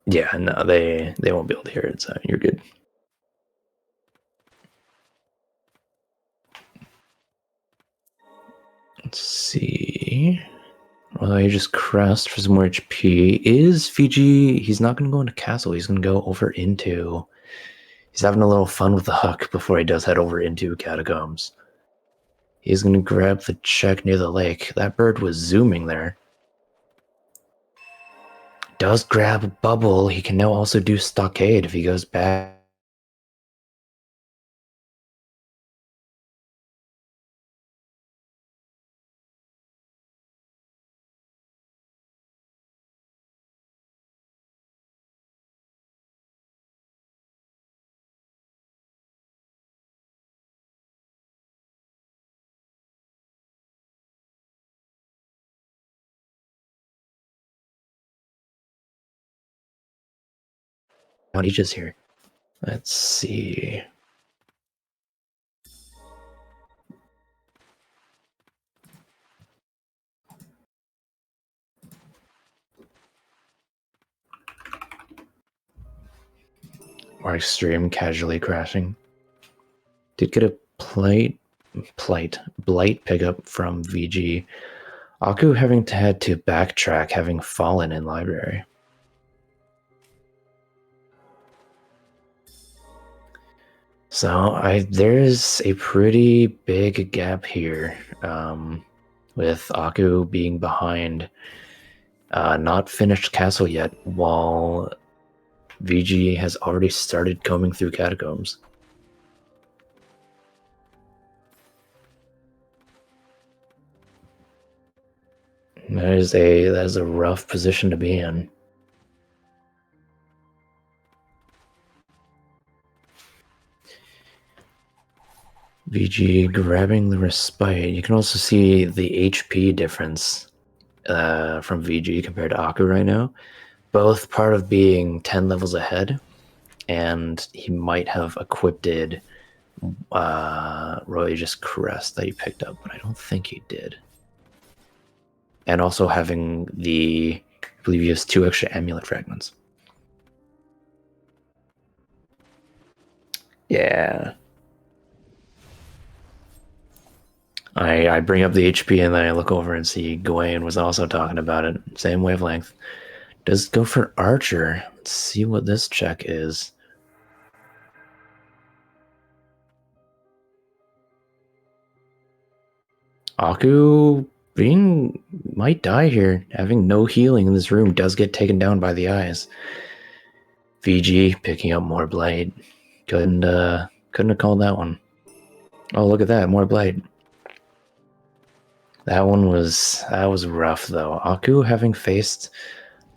Yeah, no, they won't be able to hear it, so you're good. Let's see. Well, he just crashed for some more HP. Is Fiji... He's not going to go into castle. He's going to go over into... He's having a little fun with the huck before he does head over into catacombs. He's going to grab the check near the lake. That bird was zooming there. Does grab a bubble. He can now also do stockade if he goes back. Aegis here. Let's see. Or extreme casually crashing. Did get a blight pickup from VG. Aku having had to backtrack, having fallen in library. So there's a pretty big gap here, with Aku being behind, not finished castle yet, while VG has already started combing through catacombs. That is a rough position to be in. VG grabbing the respite. You can also see the HP difference from VG compared to Aku right now. both part of being 10 levels ahead, and he might have equipped Royage's Crest that he picked up, but I don't think he did. And also having I believe he has 2 extra amulet fragments. Yeah. I bring up the HP and then I look over and see Gawain was also talking about it. Same wavelength. Does go for Archer. Let's see what this check is. Aku might die here. Having no healing in this room does get taken down by the eyes. VG picking up more blight. Couldn't have called that one. Oh, look at that, more blight. That was rough though. Aku having faced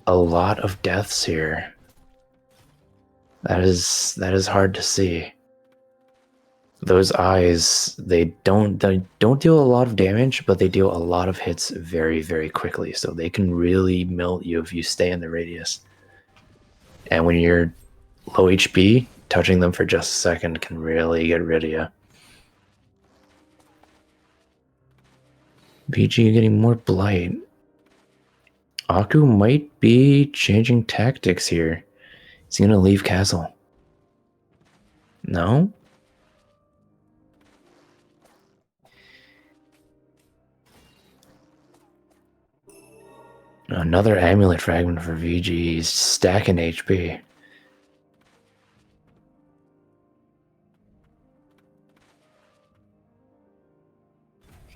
a lot of deaths here. That is hard to see. Those eyes, they don't deal a lot of damage, but they deal a lot of hits very, very quickly. So they can really melt you if you stay in the radius. And when you're low HP, touching them for just a second can really get rid of you. BG getting more blight. Aku might be changing tactics here. Is he gonna leave castle? No? Another amulet fragment for VG. He's stacking HP.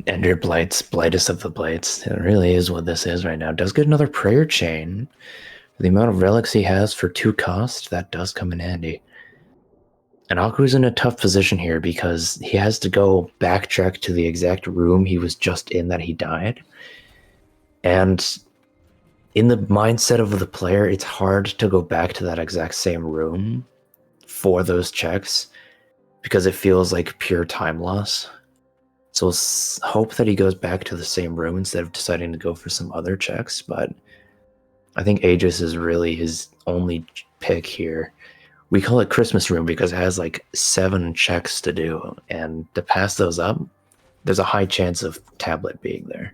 Ender Blights, Blightest of the Blights. It really is what this is right now. Does get another prayer chain. The amount of relics he has for 2 cost, that does come in handy. And Aku's in a tough position here because he has to go backtrack to the exact room he was just in that he died. And in the mindset of the player, it's hard to go back to that exact same room for those checks because it feels like pure time loss. So let's hope that he goes back to the same room instead of deciding to go for some other checks, but I think Aegis is really his only pick here. We call it Christmas Room because it has like 7 checks to do, and to pass those up, there's a high chance of Tablet being there.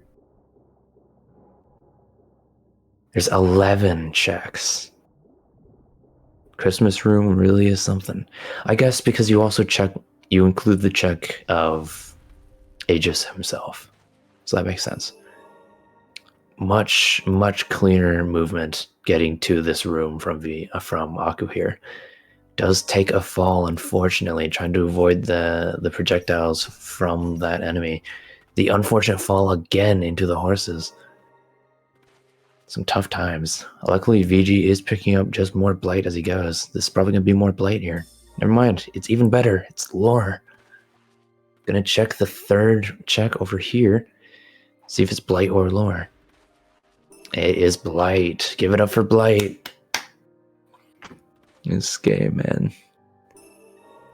There's 11 checks. Christmas Room really is something. I guess because you also include the check of Aegis himself. So that makes sense. Much cleaner movement getting to this room from Aku here. Does take a fall, unfortunately, trying to avoid the projectiles from that enemy. The unfortunate fall again into the horses. Some tough times. Luckily, VG is picking up just more blight as he goes. This is probably going to be more blight here. Never mind, it's even better. It's lore. Gonna check the 3rd check over here. See if it's blight or lore. It is blight. Give it up for blight. This game, man.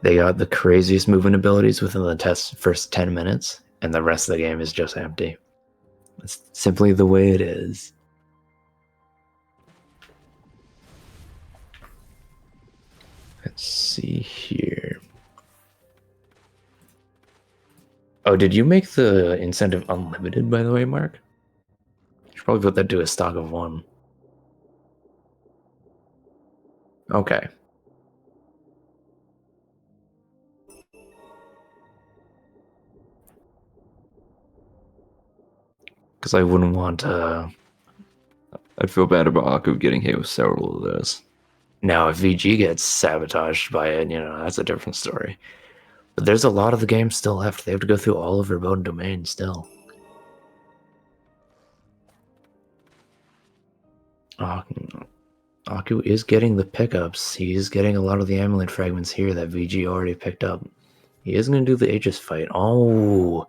They got the craziest movement abilities within the first 10 minutes, and the rest of the game is just empty. It's simply the way it is. Let's see here. Oh, did you make the incentive unlimited, by the way, Mark? You should probably put that to a stock of 1. Okay. Because I wouldn't want I'd feel bad about Aku getting hit with several of those. Now, if VG gets sabotaged by it, that's a different story. But there's a lot of the game still left. They have to go through all of Verboten Domain still. Aku is getting the pickups. He's getting a lot of the amulet fragments here that VG already picked up. He is going to do the Aegis fight. Oh,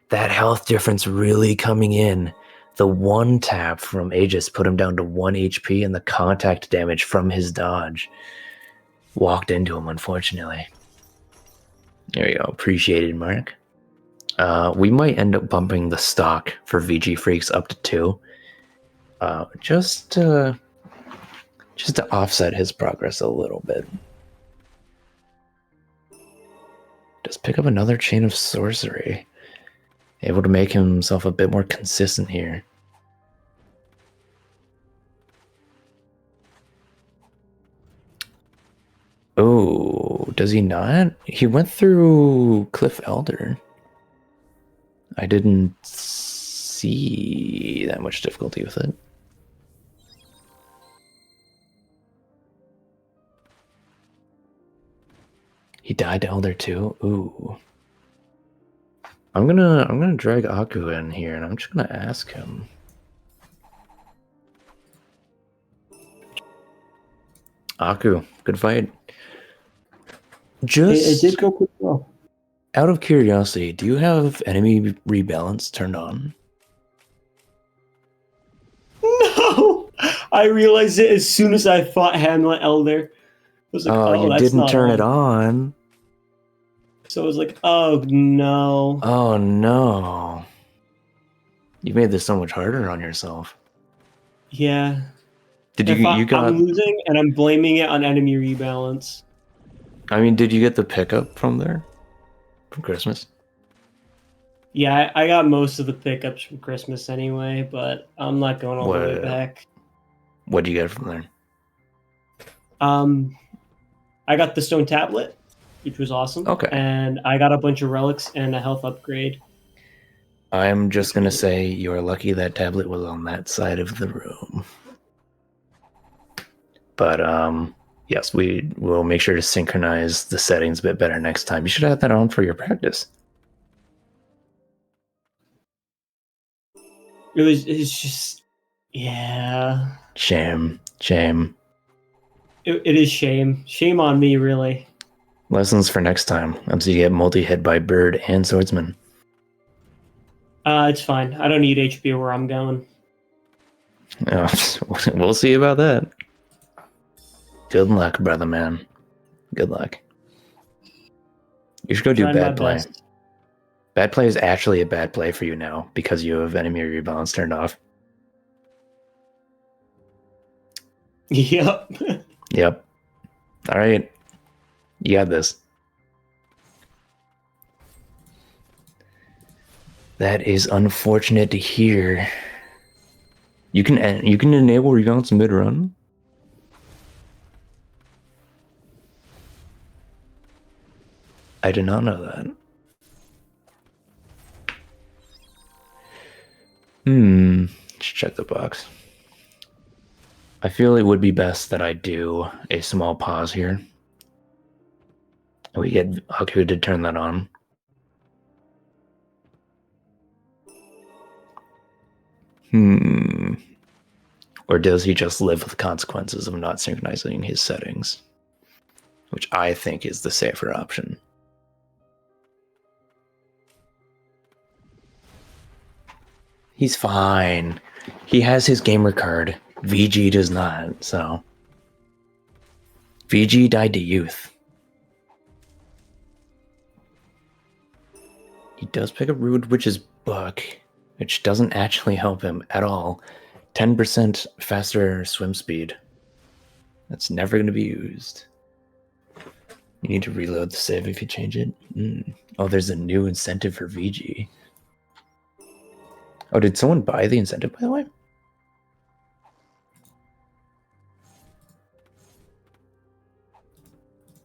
that health difference really coming in. The 1 tap from Aegis put him down to 1 HP, and the contact damage from his dodge walked into him, unfortunately. There you go. Appreciated, Mark. We might end up bumping the stock for VG Freaks up to 2. Just to just to offset his progress a little bit. Just pick up another chain of sorcery. Able to make himself a bit more consistent here. Oh, does he not? He went through Cliff Elder. I didn't see that much difficulty with it. He died to Elder too? Ooh. I'm gonna drag Aku in here and I'm just gonna ask him. Aku, good fight. It did go pretty well. Out of curiosity, do you have enemy rebalance turned on? No! I realized it as soon as I fought Hamlet Elder. I was like, oh, you didn't turn it on. So I was like, oh no. Oh no. You made this so much harder on yourself. Yeah. Did you got... I'm losing and I'm blaming it on enemy rebalance. I mean, did you get the pickup from there? From Christmas? Yeah, I got most of the pickups from Christmas anyway, but I'm not going all the way back. What did you get from there? I got the stone tablet, which was awesome. Okay. And I got a bunch of relics and a health upgrade. I'm just going to say you're lucky that tablet was on that side of the room. But, yes, we will make sure to synchronize the settings a bit better next time. You should have that on for your practice. It's just, yeah. Shame. It is shame. Shame on me, really. Lessons for next time. So you get multi-hit by bird and swordsman. It's fine. I don't need HP where I'm going. Oh, we'll see about that. Good luck, brother man. Good luck. You should go do bad play. Best. Bad play is actually a bad play for you now because you have enemy rebalance turned off. Yep. Yep. All right. You got this. That is unfortunate to hear. You can enable rebalance mid-run. I did not know that. Let's check the box. I feel it would be best that I do a small pause here. We get Aku to turn that on. Or does he just live with the consequences of not synchronizing his settings? Which I think is the safer option. He's fine. He has his gamer card. VG does not, so. VG died to youth. He does pick up Rude Witch's book, which doesn't actually help him at all. 10% faster swim speed. That's never going to be used. You need to reload the save if you change it. Oh, there's a new incentive for VG. Oh, did someone buy the incentive, by the way?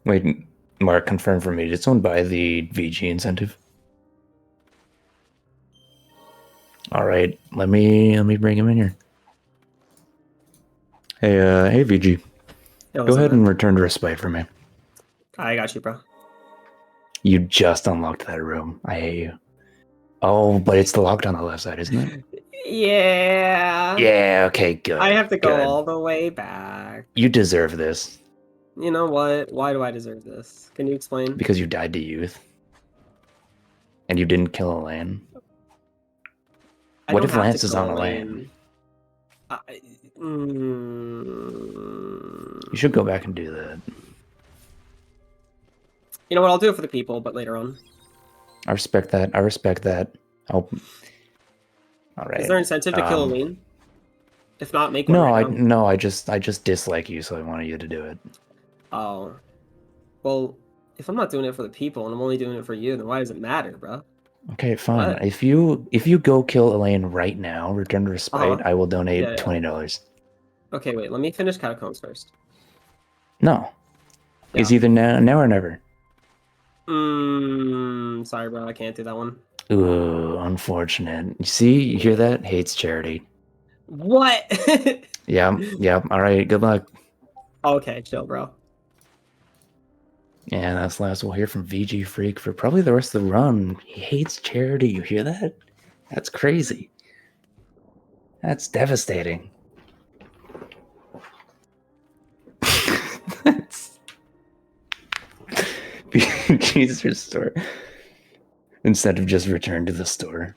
Wait, Mark, confirm for me. Did someone buy the VG incentive? All right, let me bring him in here. Hey, VG. Go ahead and return to respite for me. I got you, bro. You just unlocked that room. I hate you. Oh, but it's locked on the left side, isn't it? Yeah. Yeah, okay, good. I have to go all the way back. You deserve this. You know what? Why do I deserve this? Can you explain? Because you died to youth. And you didn't kill a Lan. What if Lance is on a Lan? You should go back and do that. You know what? I'll do it for the people, but later on. I respect that. All right. Is there incentive to kill a Lane? If not, make one right now. No, I just dislike you, so I wanted you to do it. Oh. Well, if I'm not doing it for the people and I'm only doing it for you, then why does it matter, bro? Okay, fine. What? If you go kill Elaine right now, return to respite, I will donate $20. Okay, wait. Let me finish Catacombs first. No. Yeah. It's either now or never. Sorry, bro. I can't do that one. Ooh, unfortunate. You see? You hear that? Hates charity. What? Yeah. All right, good luck. Okay, chill, bro. Yeah, that's the last we'll hear from VG Freak for probably the rest of the run. He hates charity. You hear that? That's crazy. That's devastating. That's... VG's restore. Instead of just return to the store.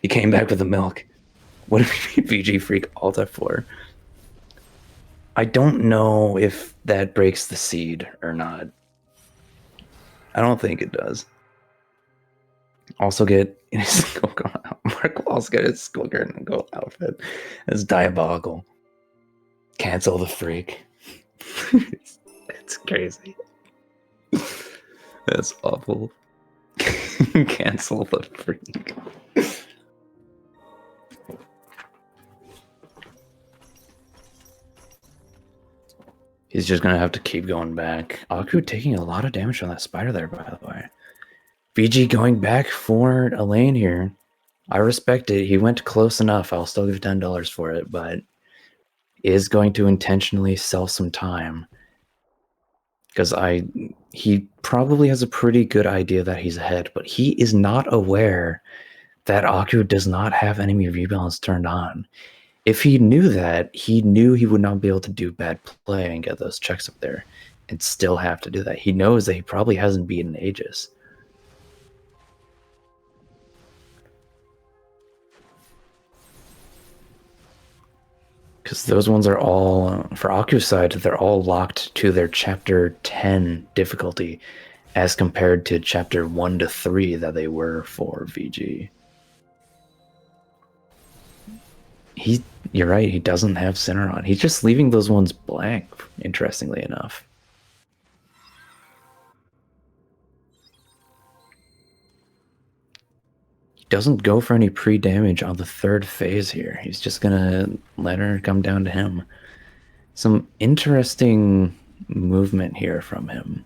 He came back with the milk. What if VG Freak Alt F4? I don't know if that breaks the seed or not. I don't think it does. Also get in his Skullgirl outfit. Mark will also get his Skullgirl outfit. That's diabolical. Cancel the freak. It's crazy. That's awful. Cancel the freak. He's just gonna have to keep going back. Aku taking a lot of damage on that spider there, by the way. VG going back for Elaine here. I respect it. He went close enough. I'll still give $10 for it, but is going to intentionally sell some time. Because he probably has a pretty good idea that he's ahead, but he is not aware that Aku does not have enemy rebalance turned on. If he knew that, he knew he would not be able to do bad play and get those checks up there and still have to do that. He knows that he probably hasn't beaten Aegis. Because those ones are all, for Aku's side, they're all locked to their Chapter 10 difficulty as compared to Chapter 1 to 3 that they were for VG. You're right, he doesn't have Sinner on. He's just leaving those ones blank, interestingly enough. He doesn't go for any pre-damage on the third phase here. He's just gonna let her come down to him. Some interesting movement here from him.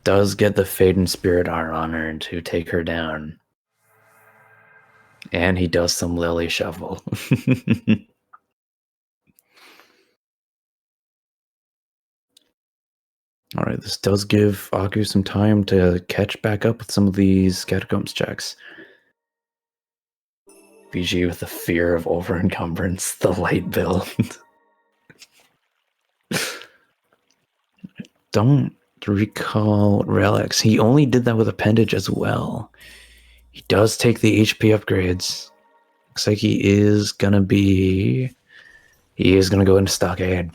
Does get the Fade and Spirit R on her to take her down. And he does some Lily Shuffle. Alright, this does give Aku some time to catch back up with some of these Catacombs checks. VG with the fear of over-encumbrance, the light build. Don't recall Relics. He only did that with Appendage as well. He does take the HP upgrades. Looks like he is gonna go into Stockade.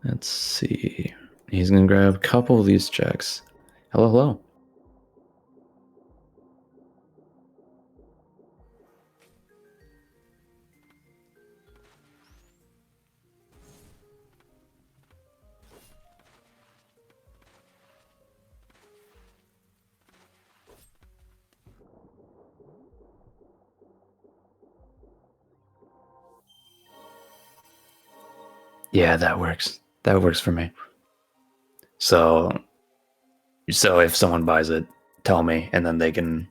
Let's see. He's gonna grab a couple of these checks. Hello. Yeah, that works. That works for me. So if someone buys it, tell me, and then they can...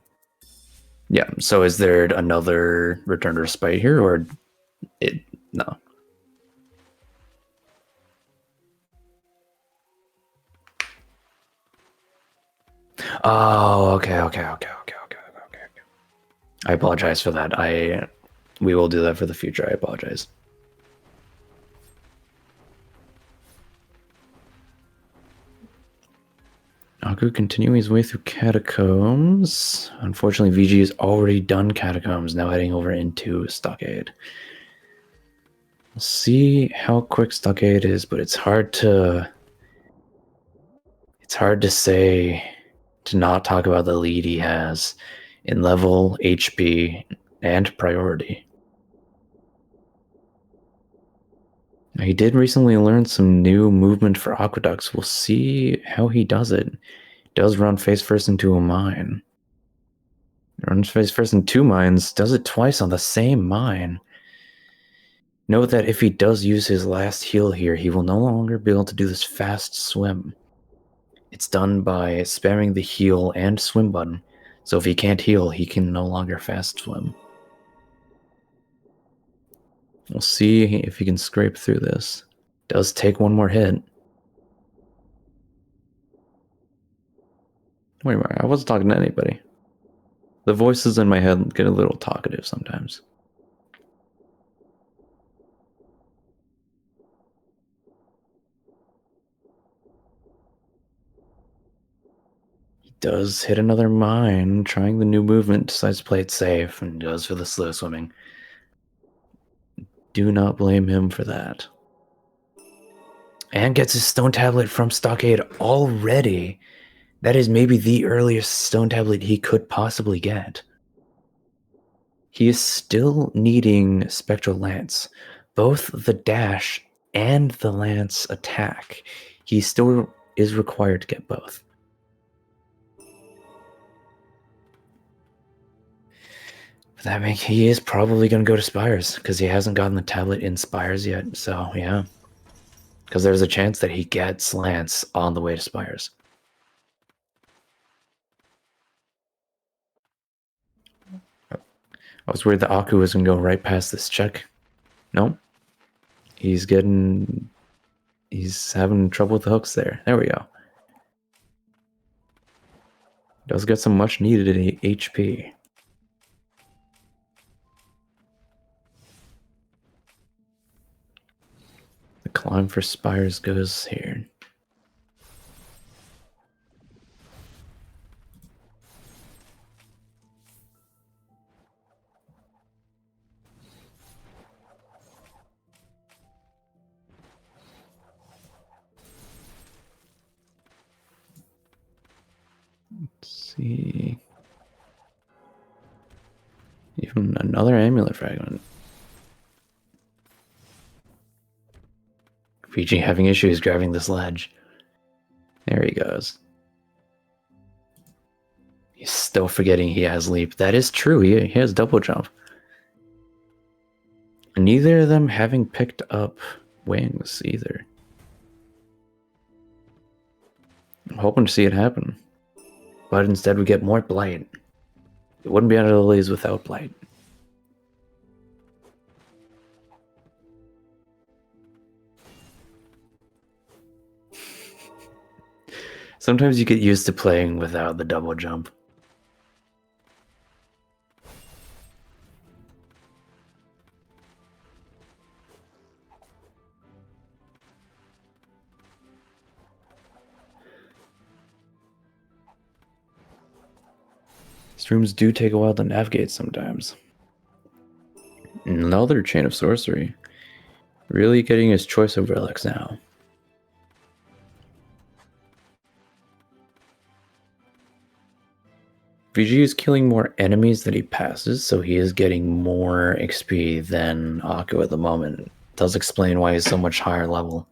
Yeah, so is there another Return to Respite here, or... No. Oh, okay. I apologize for that. We will do that for the future. I apologize. Aku continuing his way through Catacombs. Unfortunately, VG has already done Catacombs, now heading over into Stockade. We'll see how quick Stockade is, but it's hard to say to not talk about the lead he has in level, HP, and priority. Now, he did recently learn some new movement for aqueducts. We'll see how he does it. He does run face first into a mine. Runs face first in 2 mines, does it twice on the same mine. Note that if he does use his last heal here, he will no longer be able to do this fast swim. It's done by spamming the heal and swim button, so if he can't heal, he can no longer fast swim. We'll see if he can scrape through this. Does take 1 more hit. Wait a minute, I wasn't talking to anybody. The voices in my head get a little talkative sometimes. He does hit another mine, trying the new movement, decides to play it safe, and goes for the slow swimming. Do not blame him for that. And gets his stone tablet from Stockade already. That is maybe the earliest stone tablet he could possibly get. He is still needing Spectral Lance. Both the dash and the Lance attack. He still is required to get both. That means he is probably going to go to Spires, because he hasn't gotten the tablet in Spires yet, so yeah. Because there's a chance that he gets Lance on the way to Spires. I was worried that Aku was going to go right past this check. Nope. He's having trouble with the hooks there. There we go. Does get some much needed HP. The climb for Spires goes here. Let's see. Even another amulet fragment. Fiji having issues grabbing this ledge. There he goes. He's still forgetting he has leap. That is true. He has double jump. And neither of them having picked up wings either. I'm hoping to see it happen. But instead we get more blight. It wouldn't be under the Lilies without blight. Sometimes you get used to playing without the double jump. Streams do take a while to navigate sometimes. Another Chain of Sorcery. Really getting his choice of relics now. VG is killing more enemies that he passes, so he is getting more XP than Aku at the moment. It does explain why he's so much higher level.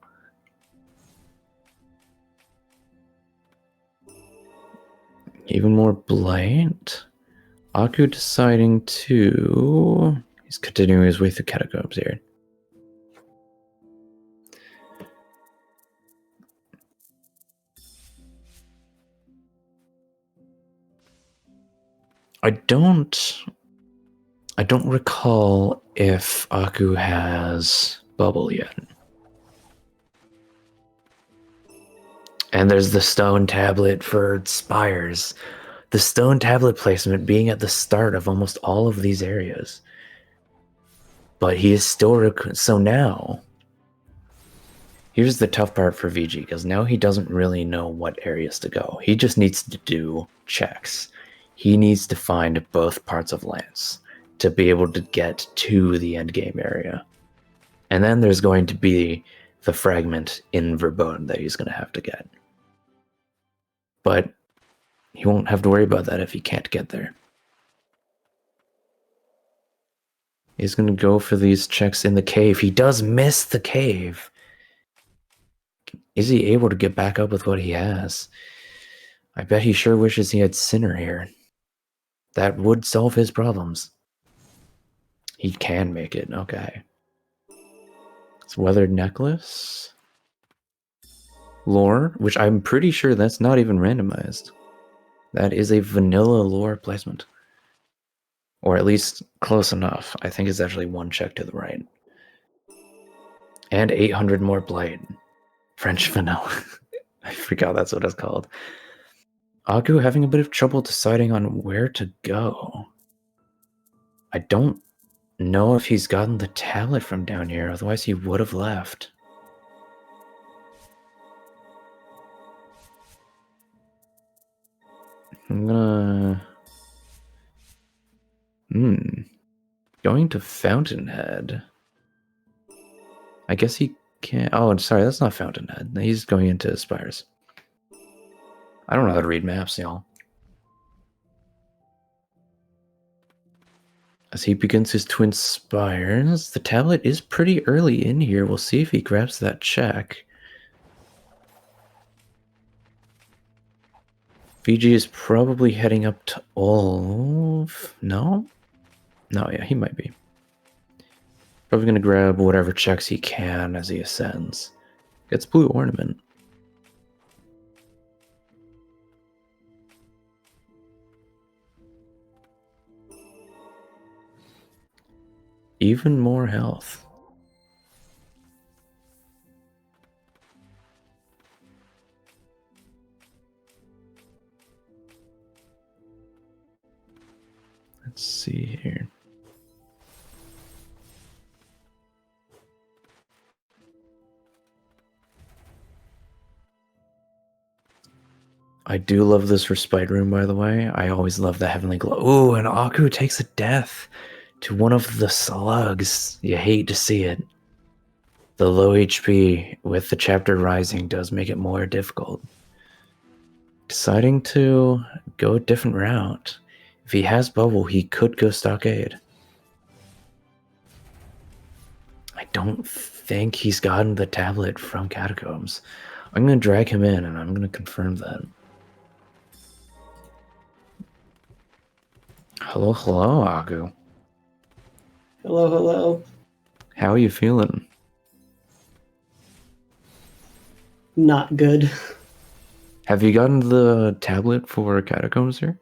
Even more blight. Aku deciding to... He's continuing his way through catacombs here. I don't recall if Aku has bubble yet. And there's the stone tablet for Spires. The stone tablet placement being at the start of almost all of these areas. But he is still... So now... Here's the tough part for VG, because now he doesn't really know what areas to go. He just needs to do checks. He needs to find both parts of Lance to be able to get to the endgame area. And then there's going to be the fragment in Verbode that he's going to have to get. But he won't have to worry about that if he can't get there. He's going to go for these checks in the cave. He does miss the cave. Is he able to get back up with what he has? I bet he sure wishes he had Sinner here. That would solve his problems. He can make it, okay. It's Weathered Necklace. Lore, which I'm pretty sure that's not even randomized. That is a vanilla lore placement. Or at least close enough. I think it's actually one check to the right. And 800 more blight. French vanilla. I forgot that's what it's called. Aku having a bit of trouble deciding on where to go. I don't know if he's gotten the tablet from down here, otherwise he would have left. I'm gonna... Going to Fountainhead. I guess he can't... Oh, sorry, that's not Fountainhead. He's going into Spires. I don't know how to read maps, y'all. As he begins his Twin Spires, the tablet is pretty early in here. We'll see if he grabs that check. VG is probably heading up to Ulf. No? No, yeah, he might be. Probably going to grab whatever checks he can as he ascends. Gets Blue Ornament. Even more health. Let's see here. I do love this Respite Room, by the way. I always love the Heavenly Glow. Ooh, and Aku takes a death to one of the slugs. You hate to see it. The low HP with the chapter rising does make it more difficult. Deciding to go a different route. If he has Bubble, he could go Stockade. I don't think he's gotten the tablet from Catacombs. I'm going to drag him in and I'm going to confirm that. Hello, hello, Aku. Hello, hello. How are you feeling? Not good. Have you gotten the tablet for Catacombs here?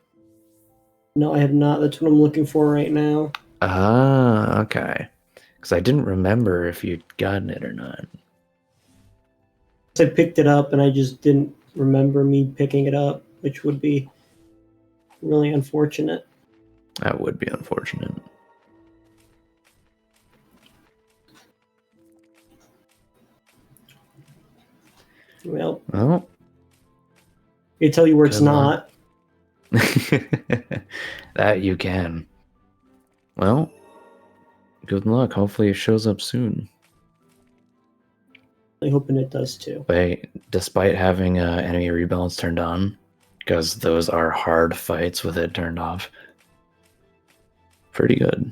No, I have not. That's what I'm looking for right now. Ah, okay. Because I didn't remember if you'd gotten it or not. I picked it up and I just didn't remember me picking it up, which would be really unfortunate. That would be unfortunate. Well, I tell you where it's not. That you can. Well, good luck. Hopefully it shows up soon. I'm hoping it does too. Despite having enemy rebalance turned on, because those are hard fights with it turned off. Pretty good.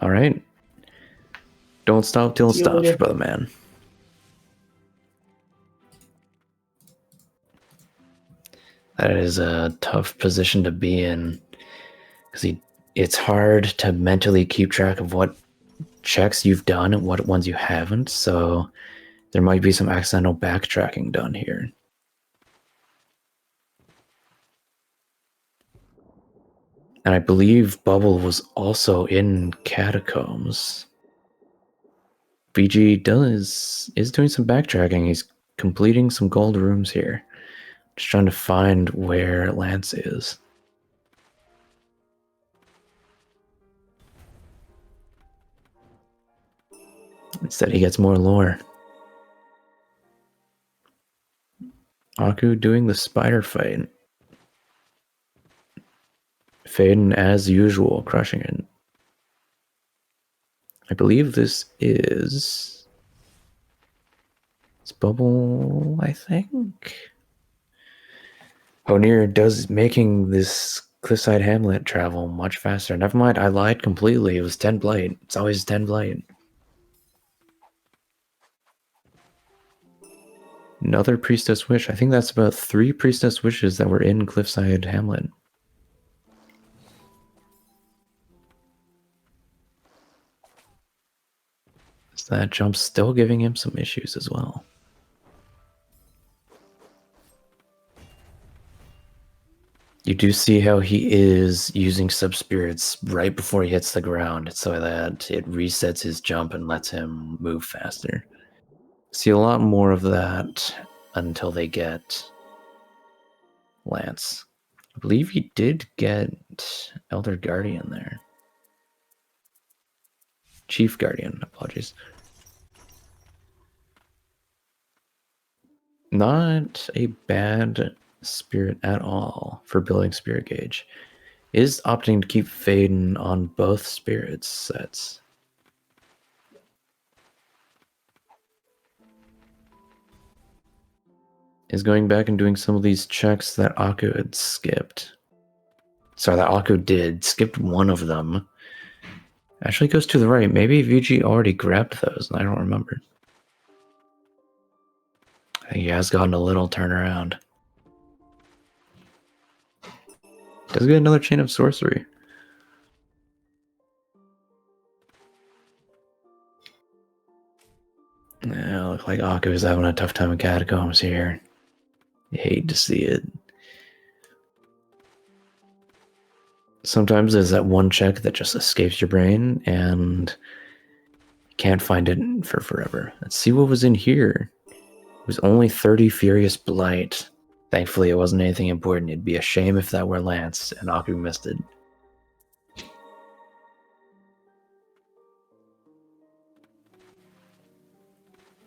All right. Don't stop till it stops, brother man. That is a tough position to be in, because it's hard to mentally keep track of what checks you've done and what ones you haven't, so there might be some accidental backtracking done here. And I believe Bubble was also in Catacombs. BG is doing some backtracking. He's completing some gold rooms here. Just trying to find where Lance is. Instead, he gets more lore. Aku doing the spider fight. Faden, as usual, crushing it. I believe this is... It's Bubble, I think? Honir does making this Cliffside Hamlet travel much faster. Never mind, I lied completely. It was 10 blight. It's always 10 blight. Another Priestess Wish. I think that's about 3 Priestess Wishes that were in Cliffside Hamlet. So that jump's still giving him some issues as well. You do see how he is using sub-spirits right before he hits the ground so that it resets his jump and lets him move faster. See a lot more of that until they get Lance. I believe he did get Elder Guardian there. Chief Guardian, apologies. Not a bad spirit at all for building Spirit Gauge. Is opting to keep Faden on both spirits sets. Is going back and doing some of these checks that Akko had skipped. Sorry, that Akko did. Skipped one of them. Actually goes to the right. Maybe VG already grabbed those, and I don't remember. I think he has gotten a little turnaround. Does get another Chain of Sorcery. Yeah, look like Akko is having a tough time in Catacombs here. You hate to see it. Sometimes there's that one check that just escapes your brain and you can't find it for forever. Let's see what was in here. It was only 30 Furious Blight. Thankfully, it wasn't anything important. It'd be a shame if that were Lance and Akko missed it.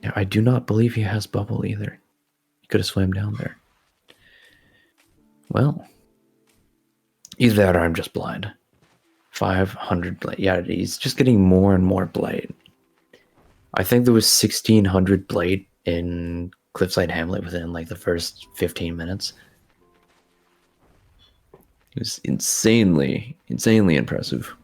Now, I do not believe he has Bubble either. He could have swam down there. Well, either that or I'm just blind. 500 blight. Yeah, he's just getting more and more blight. I think there was 1600 blight in Cliffside Hamlet within like the first 15 minutes. It was insanely impressive.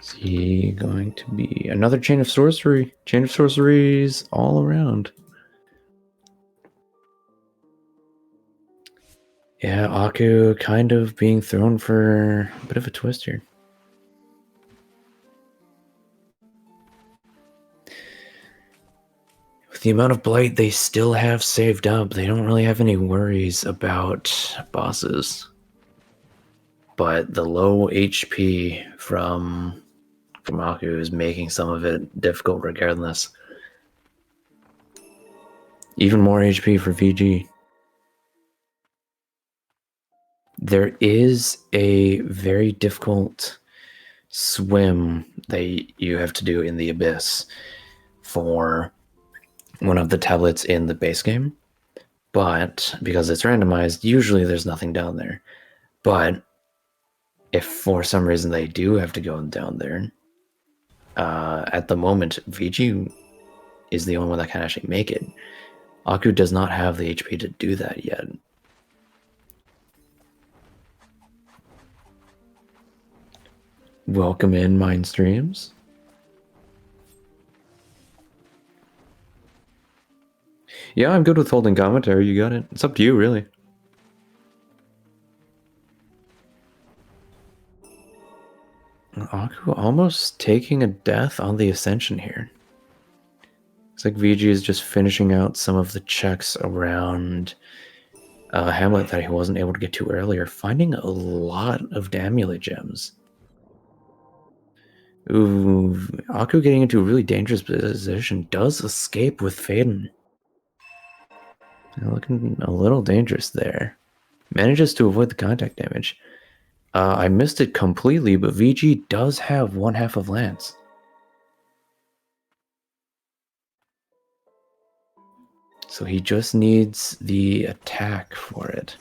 Is he going to be another Chain of Sorcery? Chain of Sorceries all around. Yeah, Akko kind of being thrown for a bit of a twist here. With the amount of blight they still have saved up, they don't really have any worries about bosses. But the low HP from Akko is making some of it difficult regardless. Even more HP for VG. There is a very difficult swim that you have to do in the Abyss for one of the tablets in the base game. But because it's randomized, usually there's nothing down there. But if for some reason they do have to go down there, at the moment, VG is the only one that can actually make it. Akko does not have the HP to do that yet. Welcome in, Mind Streams. Yeah, I'm good with holding commentary. You got it. It's up to you, really. Akko almost taking a death on the Ascension here. It's like VG is just finishing out some of the checks around Hamlet that he wasn't able to get to earlier, finding a lot of Damulet gems. Ooh, Akko getting into a really dangerous position, does escape with Faden. Looking a little dangerous there. Manages to avoid the contact damage. I missed it completely, but VG does have 1/2 of Lance. So he just needs the attack for it.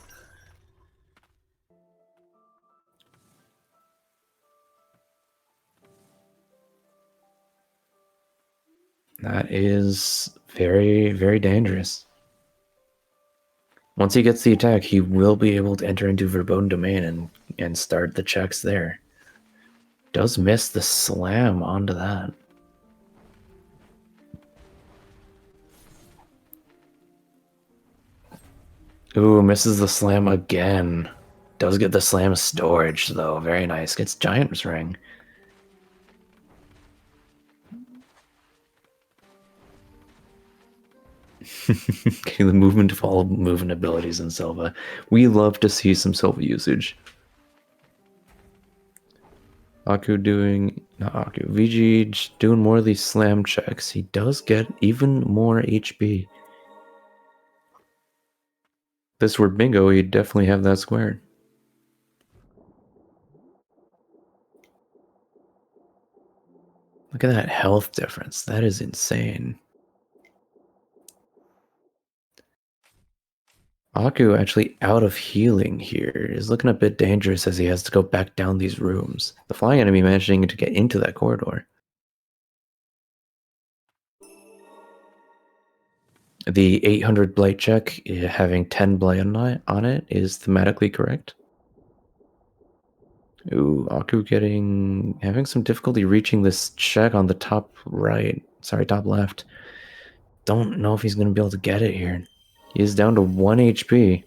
That is very, very dangerous. Once he gets the attack, he will be able to enter into Verboten Domain and start the checks there. Does miss the slam onto that. Ooh, misses the slam again. Does get the slam storage, though. Very nice. Gets Giant's Ring. Okay, the movement of all movement abilities in Silva. We love to see some Silva usage. VG doing more of these slam checks. He does get even more HP. If this were bingo, he'd definitely have that squared. Look at that health difference. That is insane. Aku actually out of healing here is looking a bit dangerous as he has to go back down these rooms. The flying enemy managing to get into that corridor. The 800 blight check, having 10 blight on it, is thematically correct. Ooh, Aku having some difficulty reaching this check on the top right. Sorry, top left. Don't know if he's going to be able to get it here. He is down to 1 HP.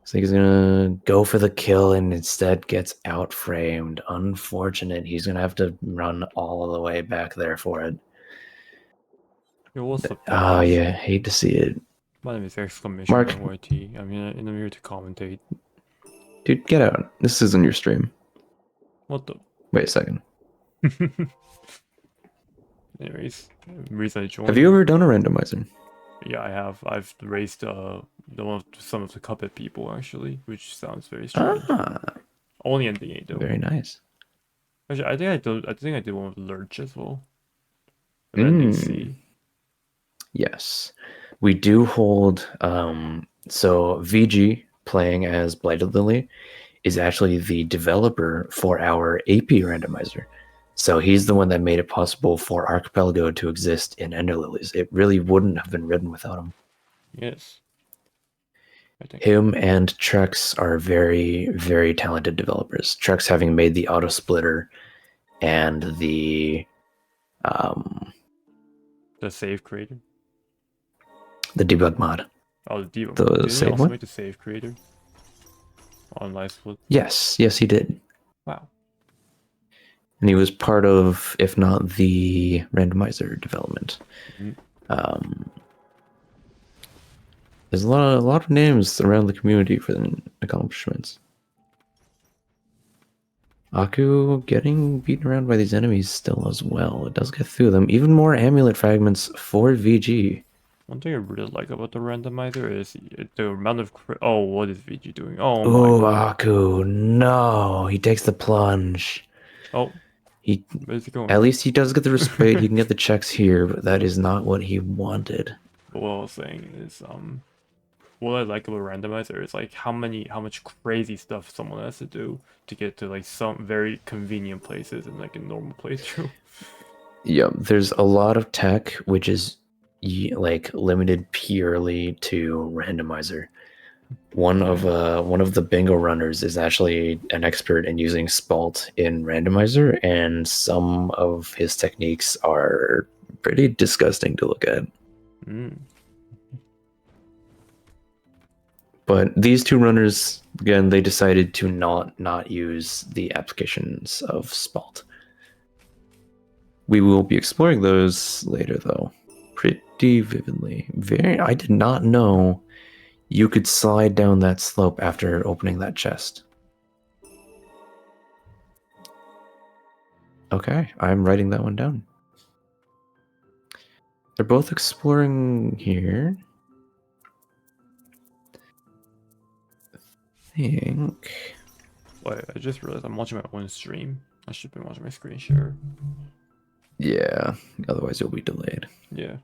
So he's going to go for the kill and instead gets outframed. Unfortunate. He's going to have to run all the way back there for it. Yo, what's up, Oh, yeah. Hate to see it. My name is exclamation Mark. YT. I'm in here to commentate. Dude, get out. This isn't your stream. What the? Wait a second. Anyways, the reason I joined. Have you ever done a randomizer? Yeah, I have. I've raised some of the Cuphead people actually, which sounds very strange. Only ending 8 though. Very nice. Actually, I think I did one with Lurch as well. Ending C. Yes, we do hold. So VG playing as Blighted Lily is actually the developer for our AP randomizer. So he's the one that made it possible for Archipelago to exist in Ender Lilies. It really wouldn't have been written without him. Yes. Him and Trex are very, very talented developers. Trex having made the Auto Splitter and the save creator. The debug mod. Oh, the debug. The Did save he also one? make the save creator on Livesplit? Yes, he did. Wow. And he was part of, if not the randomizer development. Mm-hmm. There's a lot of names around the community for the accomplishments. Aku getting beaten around by these enemies still as well. It does get through them. Even more amulet fragments for VG. One thing I really like about the randomizer is the amount of... Oh, what is VG doing? Oh my god. Aku, no. He takes the plunge. Oh. Where's he going? At least he does get the respect. He can get the checks here, but that is not what he wanted. But what I was saying is, what I like about randomizer is like how much crazy stuff someone has to do to get to like some very convenient places in like a normal playthrough. Yeah, there's a lot of tech which is like limited purely to randomizer. One of the bingo runners is actually an expert in using Spalt in randomizer, and some of his techniques are pretty disgusting to look at. But these two runners, again, they decided to not use the applications of Spalt. We will be exploring those later, though, pretty vividly. I did not know you could slide down that slope after opening that chest. Okay, I'm writing that one down. They're both exploring here. think. Wait, I just realized I'm watching my own stream. I should be watching my screen share. Yeah, otherwise you'll be delayed. Yeah.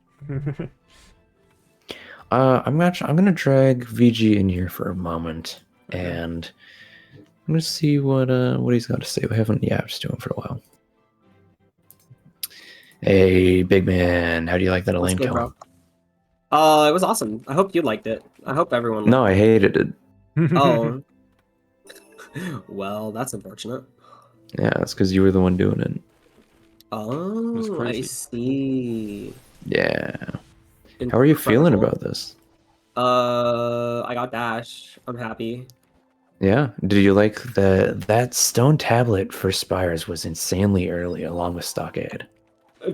I'm gonna drag VG in here for a moment, Okay. and I'm gonna see what he's got to say. We haven't yapped to him for a while. Hey, big man, how do you like that Elaine kill? It was awesome. I hope you liked it. I hope everyone liked No, I hated it. Oh. Well, that's unfortunate. Yeah, that's because you were the one doing it. Oh, I see. Yeah. How are you feeling about this? I got dash. I'm happy. Yeah. Did you like that stone tablet for Spires was insanely early along with Stockade.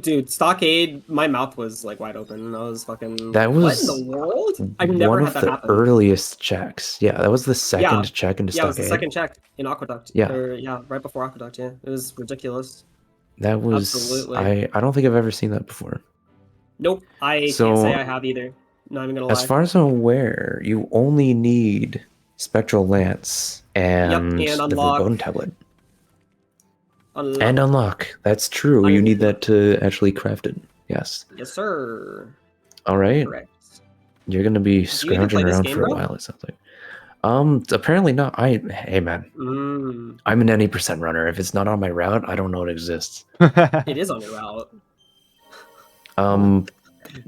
Dude, Stockade, my mouth was like wide open. I was fucking that was what in the world? I've never had that happen. One of the earliest checks. Yeah, that was the second check into Stockade. Yeah, it was the second check in Aqueduct. Yeah. Yeah, right before Aqueduct, yeah. It was ridiculous. That was absolutely. I don't think I've ever seen that before. Nope. I can't say I have either. Not even gonna lie. As far as I'm aware, you only need Spectral Lance and the Verboten tablet. And unlock. That's true. You need that to actually craft it. Yes. Yes, sir. All right. Correct. You're gonna be scrounging around for a while, it sounds like. Apparently not. Hey man. I'm an any percent runner. If it's not on my route, I don't know it exists. It is on your route.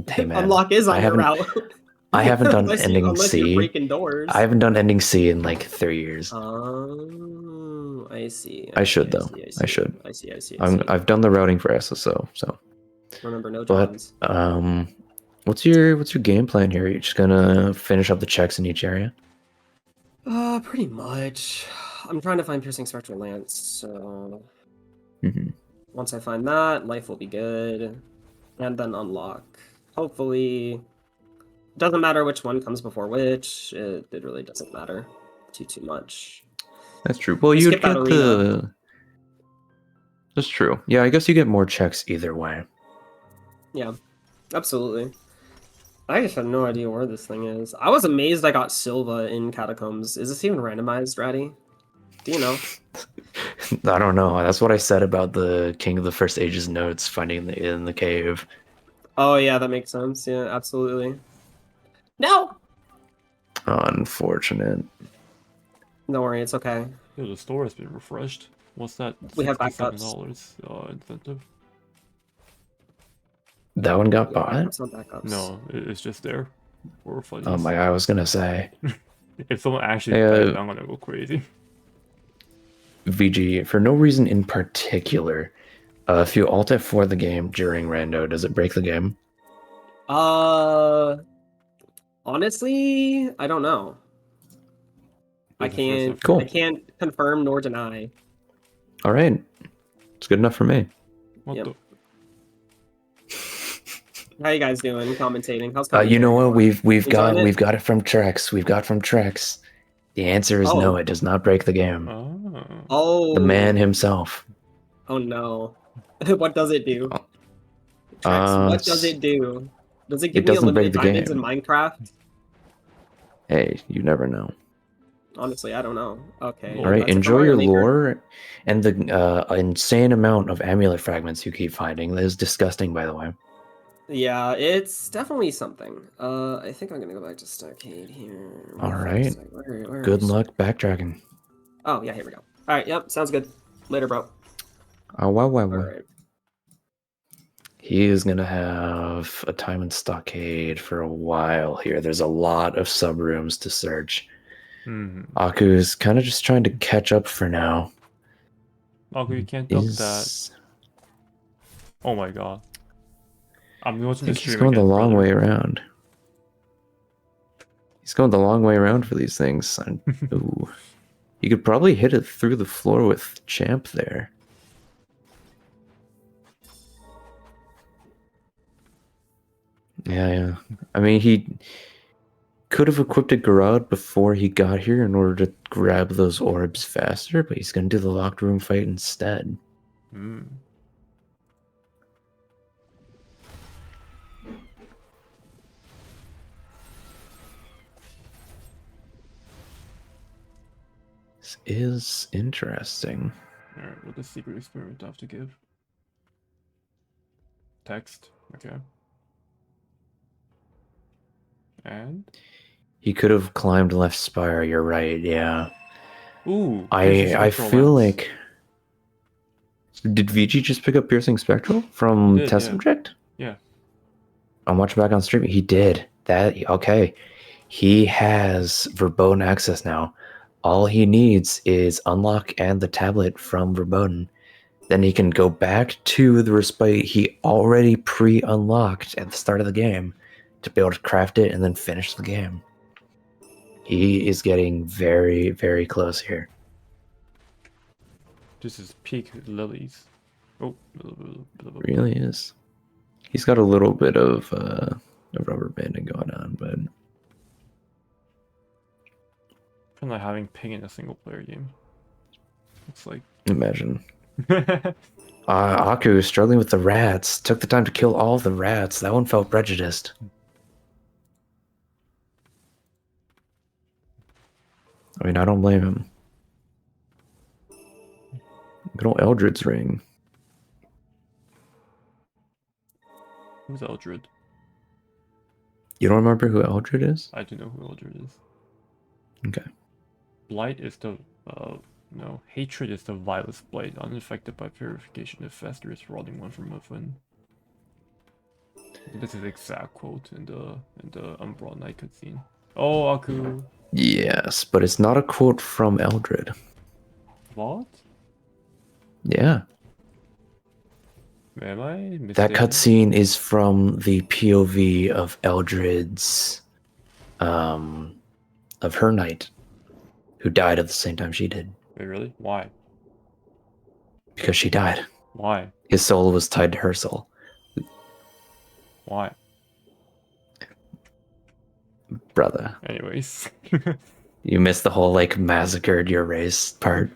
Hey man. Unlock is on your route. I haven't done ending C. You're breaking doors. I haven't done ending C in like 3 years. Oh, I see. I should though. I should. I see. I've done the routing for SSO, so. Remember, no jobs. But what's your game plan here? You're just gonna finish up the checks in each area? Pretty much. I'm trying to find Piercing Spectral Lance, so once I find that, life will be good, and then unlock. Hopefully. Doesn't matter which one comes before which. It really doesn't matter too much. That's true. Well, you get the. That's true. Yeah, I guess you get more checks either way. Yeah, absolutely. I just have no idea where this thing is. I was amazed I got Silva in Catacombs. Is this even randomized, Ratty? Do you know? I don't know. That's what I said about the King of the First Ages notes finding in the cave. Oh yeah, that makes sense. Yeah, absolutely. No! Unfortunate. Don't worry, it's okay. Yeah, the store has been refreshed. What's that? We have backups. Incentive. That one got bought? No, it's just there. Oh my god, I was gonna say. If someone actually I'm gonna go crazy. VG, for no reason in particular, if you alt F4 the game during rando, does it break the game? Honestly, I don't know. I can't confirm nor deny. All right. It's good enough for me. Yep. How you guys doing commentating? How's you know what? We've got it from Trex. We've got from Trex. The answer is no, it does not break the game. Oh. The man himself. Oh no. What does it do? Trex, what does it do? Does it give me unlimited diamonds in Minecraft? Hey, you never know. Honestly, I don't know. Okay. All right, enjoy your lore and the insane amount of amulet fragments you keep finding. That is disgusting, by the way. Yeah, it's definitely something. I think I'm gonna go back to Stockade here. All right. Good luck backtracking. Oh yeah, here we go. All right, yep, sounds good. Later, bro. Oh wow. All right. He is gonna have a time in Stockade for a while here. There's a lot of sub rooms to search. Aku's kind of just trying to catch up for now. Aku, you can't dump that. Oh my god. I'm watching the stream. He's going the long way around. He's going the long way around for these things. Ooh. You could probably hit it through the floor with Champ there. Yeah. I mean, he could have equipped a Garrote before he got here in order to grab those orbs faster, but he's going to do the locked room fight instead. This is interesting. Alright, what does secret experiment have to give? Text. Okay. And? He could have climbed left spire, you're right, yeah. Ooh, I feel like... Did VG just pick up Piercing Spectral from did, Test yeah. Subject? Yeah. I'm watching back on stream. He did. Okay. He has verboten access now. All he needs is unlock and the tablet from verboten. Then he can go back to the respite he already pre-unlocked at the start of the game to be able to craft it and then finish the game. He is getting very, very close here. This is peak Lilies. Oh, Really is. He's got a little bit of rubber banding going on, but kind of like having ping in a single player game. It's like imagine. Aku struggling with the rats. Took the time to kill all the rats. That one felt prejudiced. I mean, I don't blame him. Good old Eldred's ring. Who's Eldred? You don't remember who Eldred is? I do know who Eldred is. Okay. Blight is the no, hatred is the vilest blight, unaffected by purification. The fester is rotting one from within. This is the exact quote in the Umbral Knight cutscene. Oh, Aku. Yes, but it's not a quote from Eldred. What? Yeah. Am I mistaken? That cutscene is from the POV of Eldred's, of her knight, who died at the same time she did. Wait, really? Why? Because she died. Why? His soul was tied to her soul. Why? Brother. Anyways. You missed the whole, like, massacred your race part.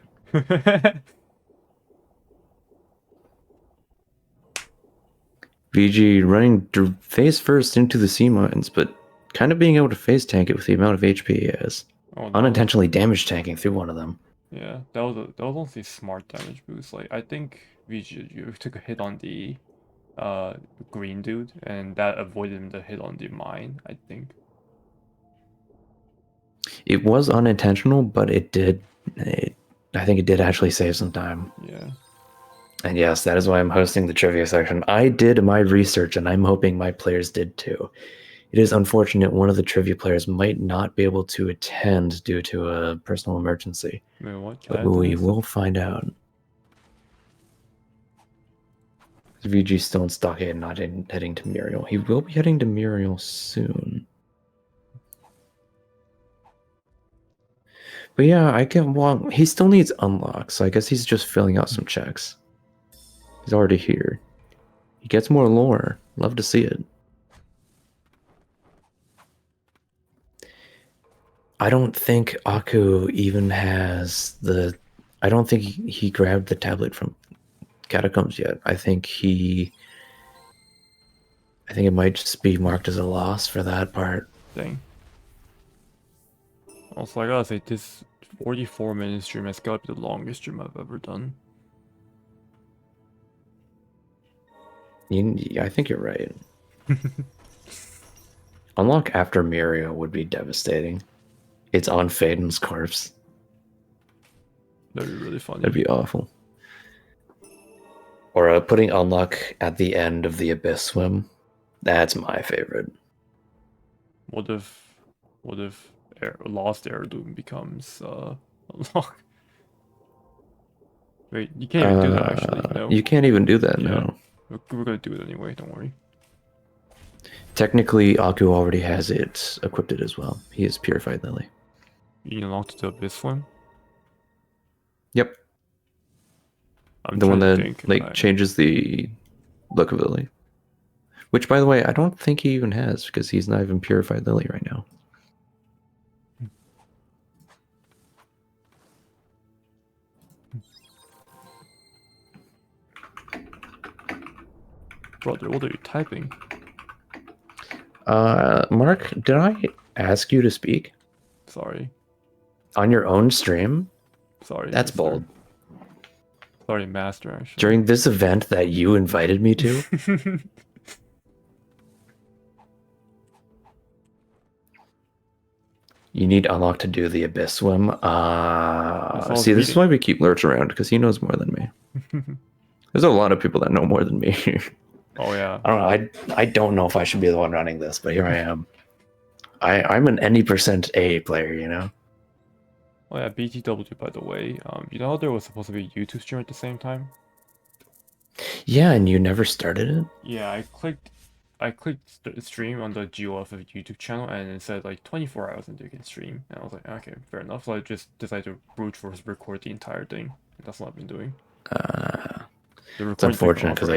VG running face first into the sea mines, but kind of being able to face tank it with the amount of HP he has. Oh, unintentionally damage tanking through one of them. Yeah, that was honestly smart damage boost. Like, I think VG, you took a hit on the green dude, and that avoided him the hit on the mine, I think. It was unintentional, but I think it did actually save some time. Yeah. And yes, that is why I'm hosting the trivia section. I did my research, and I'm hoping my players did too. It is unfortunate one of the trivia players might not be able to attend due to a personal emergency. Wait, what? But we will find out. VG still in Stockade and not heading to Muriel. He will be heading to Muriel soon. But yeah, he still needs unlocks, so I guess he's just filling out some checks. He's already here. He gets more lore. Love to see it. I don't think Aku even has the... I don't think he grabbed the tablet from Catacombs yet. I think it might just be marked as a loss for that part. Dang. Also, I gotta say, this 44-minute stream has got to be the longest stream I've ever done. I think you're right. Unlock after Muriel would be devastating. It's on Faden's corpse. That'd be really funny. That'd be awful. Or putting unlock at the end of the Abyss swim. That's my favorite. What if Lost Heirloom becomes unlock? Wait, you can't even do that actually. No. You can't even do that, no. We're gonna do it anyway, don't worry. Technically, Aku already has it equipped as well. He is Purified Lily. You unlocked the Abyss swim? Yep. The one that changes the look of Lily. Which, by the way, I don't think he even has, because he's not even Purified Lily right now. Brother, what are you typing? Mark, did I ask you to speak? Sorry. On your own stream? Sorry. That's mister. bold. Sorry, master, actually. During this event that you invited me to? You need Unlock to do the Abyss swim. See, this is why we keep Lurch around, because he knows more than me. There's a lot of people that know more than me. Oh, yeah. I don't know. I don't know if I should be the one running this, but here I am. I'm an any percent A player, you know? Oh, yeah, BTW, by the way. You know there was supposed to be a YouTube stream at the same time? Yeah, and you never started it? Yeah, I clicked stream on the GoFF YouTube channel, and it said like 24 hours until you can stream. And I was like, okay, fair enough. So I just decided to brute force record the entire thing. That's what I've been doing. It's unfortunate because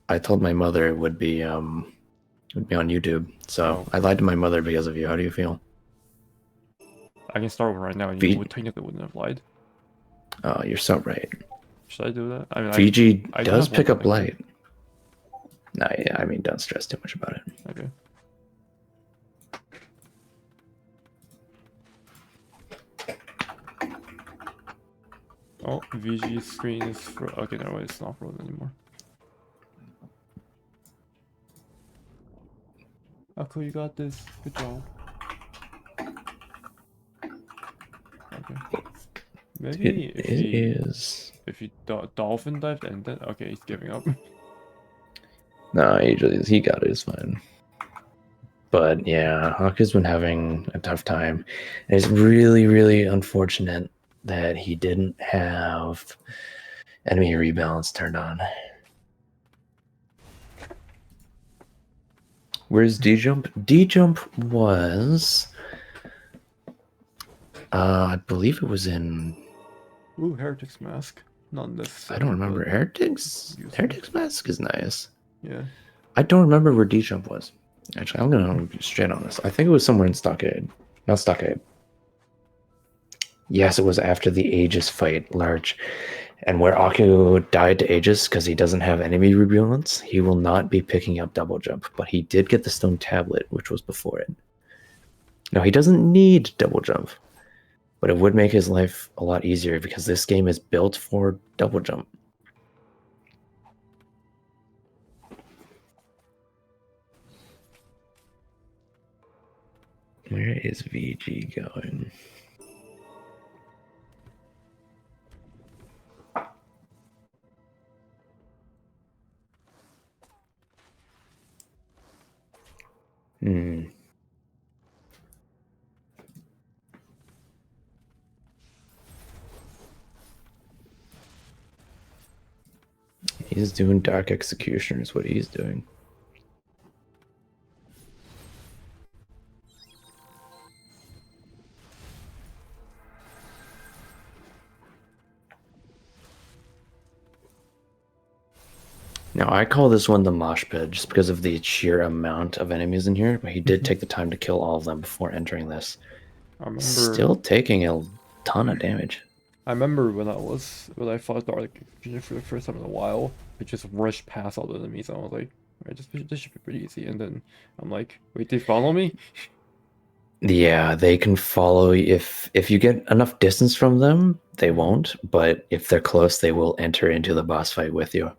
I told my mother it would be on YouTube. So I lied to my mother because of you. How do you feel? I can start right now, and you technically wouldn't have lied. Oh, you're so right. Should I do that? I mean, VG I does pick up light. No, yeah, I mean, don't stress too much about it. Okay. Oh, VG's screen is okay, no, it's not frozen anymore. Oh, cool, you got this. Good job. Okay. Maybe if he dolphin dived and then okay, he's giving up. No, he got it. It's fine. But yeah, Haku's been having a tough time. And it's really, really unfortunate that he didn't have enemy rebalance turned on. Where's D-Jump? D-Jump was... I believe it was in... Ooh, Heretic's Mask. Not necessarily. I don't remember. Heretic's Mask is nice. Yeah. I don't remember where D-Jump was. Actually, I'm going to be straight on this. I think it was somewhere in Stockade. Not Stockade. Yes, it was after the Aegis fight, large. And where Aku died to Aegis because he doesn't have enemy rebalance, he will not be picking up double jump. But he did get the stone tablet, which was before it. No, he doesn't need double jump. But it would make his life a lot easier because this game is built for double jump. Where is VG going? He's doing Dark Executioner is what he's doing. Now, I call this one the mosh pit just because of the sheer amount of enemies in here, but he did take the time to kill all of them before entering this. Still taking a ton of damage. I remember when I fought Dark Executioner for the first time in a while, I just rushed past all the enemies and I was like, alright, this should be pretty easy. And then I'm like, wait, they follow me? Yeah, they can follow if you get enough distance from them, they won't, but if they're close, they will enter into the boss fight with you.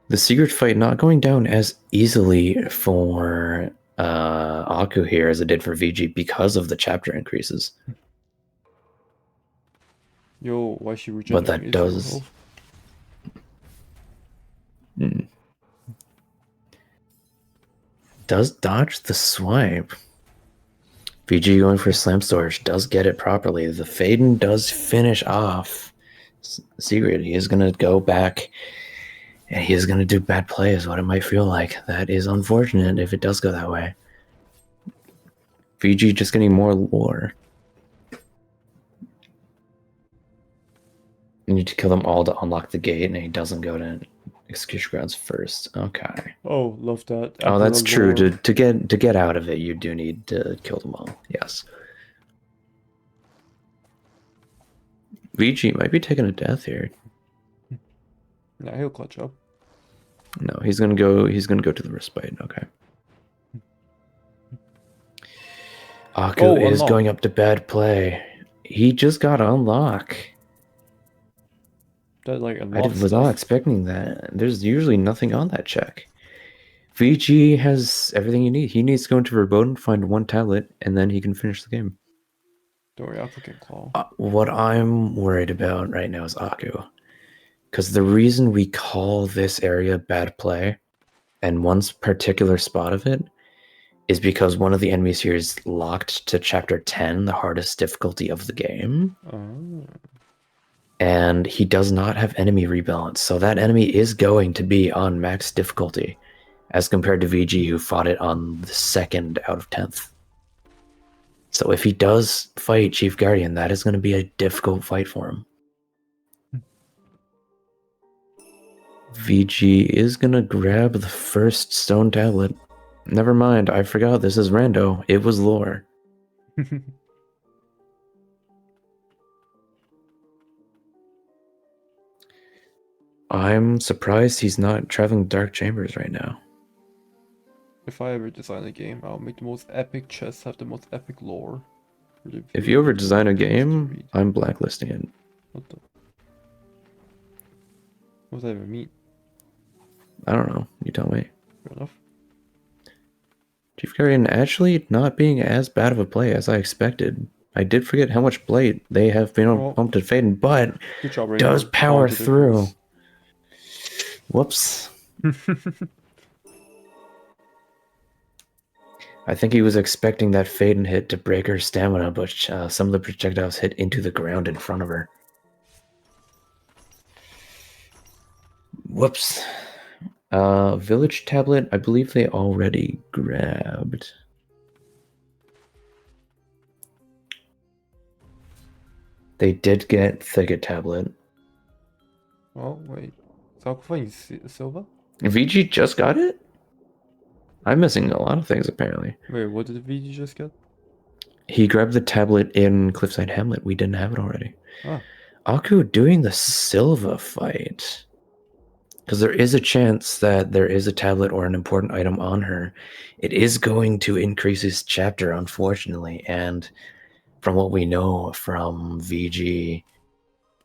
The secret fight not going down as easily for Aku here as it did for VG because of the chapter increases. Yo, why she regenerating? But that does... does dodge the swipe. VG going for Slam Storage does get it properly. The Faden does finish off Secret. He is going to go back and he is going to do bad play is what it might feel like. That is unfortunate if it does go that way. VG just getting more lore. You need to kill them all to unlock the gate, and he doesn't go to Execution Grounds first. Okay. Oh, love that. Oh, that's true. To get out of it, you do need to kill them all. Yes. VG might be taking a death here. Yeah, he'll clutch up. No, he's gonna go to the respite. Okay. Aku is going up to bad play. He just got unlock. That like I unlocks was not stuff. expecting that. There's usually nothing on that check. VG has everything you need. He needs to go into Verboten, find one tablet, and then he can finish the game. Don't worry, Applicant Claw. What I'm worried about right now is Aku. Because the reason we call this area bad play, and one particular spot of it, is because one of the enemies here is locked to Chapter 10, the hardest difficulty of the game. Oh. And he does not have enemy rebalance, so that enemy is going to be on max difficulty, as compared to VG, who fought it on the 2nd out of 10th. So if he does fight Chief Guardian, that is going to be a difficult fight for him. VG is going to grab the first stone tablet. Never mind, I forgot this is rando. It was lore. I'm surprised he's not traveling Dark Chambers right now. If I ever design a game, I'll make the most epic chests have the most epic lore. If you ever design a game, I'm blacklisting it. What does that even mean? I don't know. You tell me. Fair enough. Chief Guardian actually not being as bad of a play as I expected. I did forget how much Blade they have been pumped at Faden, but good job, does power through. Whoops. I think he was expecting that Faden hit to break her stamina, but some of the projectiles hit into the ground in front of her. Whoops. Village tablet, I believe they already grabbed. They did get Thicket tablet. Oh, wait. Is Aquafine Silva? VG just got it? I'm missing a lot of things, apparently. Wait, what did VG just get? He grabbed the tablet in Cliffside Hamlet. We didn't have it already. Ah. Aku doing the Silva fight. Because there is a chance that there is a tablet or an important item on her. It is going to increase his chapter, unfortunately. And from what we know from VG,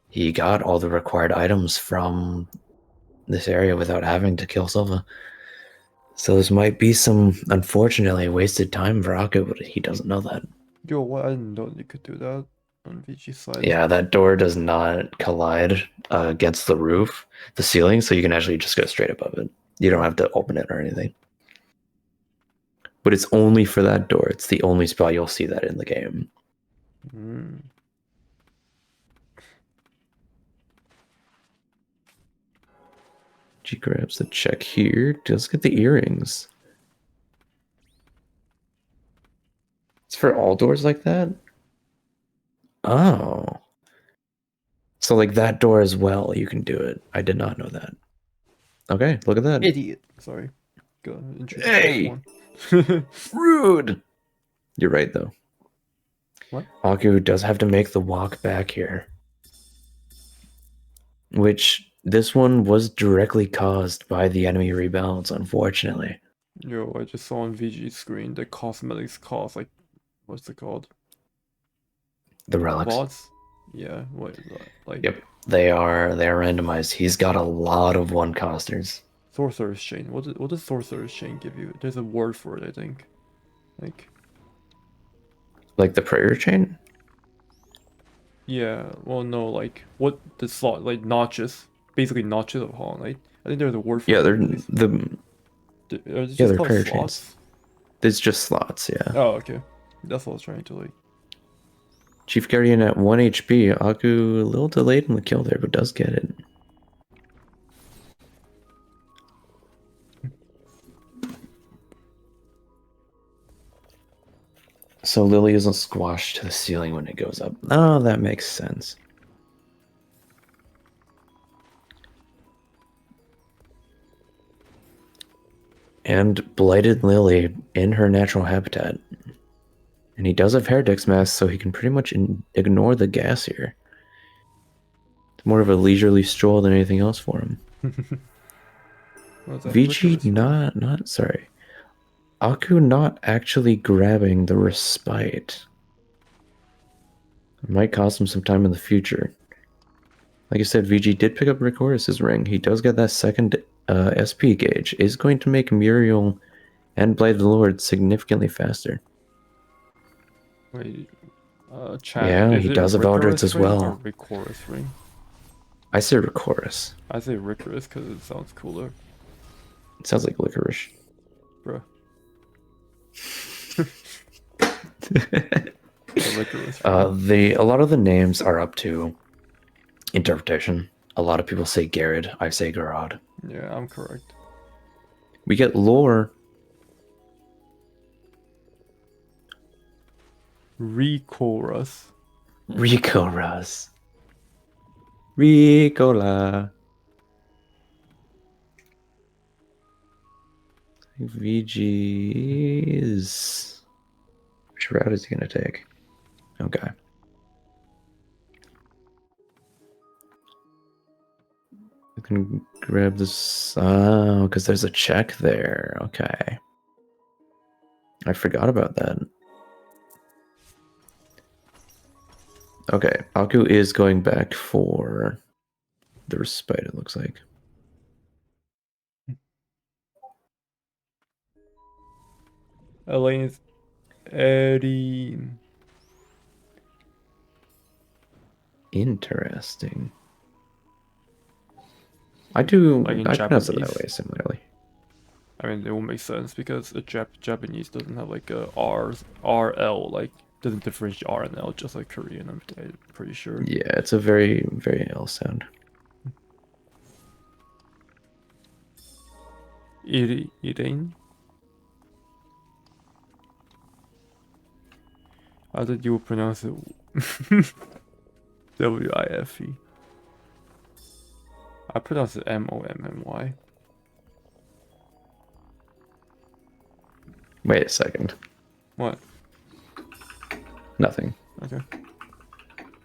he got all the required items from this area without having to kill Silva. So this might be some, unfortunately, wasted time for Aku, but he doesn't know that. Yo, what? I didn't know you could do that on VG's side. Yeah, that door does not collide against the roof, the ceiling, so you can actually just go straight above it. You don't have to open it or anything. But it's only for that door. It's the only spot you'll see that in the game. Mm. She grabs the check here. Let's get the earrings. It's for all doors like that? Oh. So like that door as well, you can do it. I did not know that. Okay, look at that. Idiot. Sorry. Go introduce Hey! Rude! You're right, though. What? Aku does have to make the walk back here. Which, this one was directly caused by the enemy rebalance, unfortunately. Yo, I just saw on VG's screen the cosmetics cost, like, what's it called? The relics? Bots? Yeah, what, like... Yep, they are randomized. He's got a lot of one-costers. Sorcerer's Chain. What does Sorcerer's Chain give you? There's a word for it, I think. Like the prayer chain? Yeah, well, no, like, what the slot, like, notches. Basically, notches of Hollow Knight. I think there's a word for it. Yeah, they're they're prayer slots? chains. It's just slots, yeah. Oh, okay. That's what I was trying to, like... Chief Guardian at 1 HP. Aku a little delayed in the kill there, but does get it. So Lily isn't squashed to the ceiling when it goes up. Oh, that makes sense. And Blighted Lily in her natural habitat. And he does have Heretic's Mask, so he can pretty much ignore the gas here. It's more of a leisurely stroll than anything else for him. VG not sorry. Aku not actually grabbing the respite. It might cost him some time in the future. Like I said, VG did pick up Rick Horus's ring. He does get that second SP gauge. Is going to make Muriel and Blade of the Lord significantly faster. Wait, chat. Yeah, he does have Eldritch as well. Or Ricorus ring? I say Ricorus. I say Ricorus because it sounds cooler. It sounds like licorice. Bruh. A lot of the names are up to interpretation. A lot of people say Garrod. I say Garrod. Yeah, I'm correct. We get lore. Ricorus. Ricorus. Ricola. VG is... Which route is he going to take? Okay. I can grab this... Oh, because there's a check there. Okay. I forgot about that. Okay, Aku is going back for the respite, it looks like. Elaine's Eddie. Interesting. I do. Like in I pronounce it Japanese. that way similarly. I mean, it will make sense because a Japanese doesn't have like a RL, like doesn't differentiate R and L just like Korean. I'm pretty sure. Yeah, it's a very, very L sound. Irene. How did you pronounce it? W-I-F-E. I pronounce it M-O-M-M-Y. Wait a second. What? Nothing. Okay.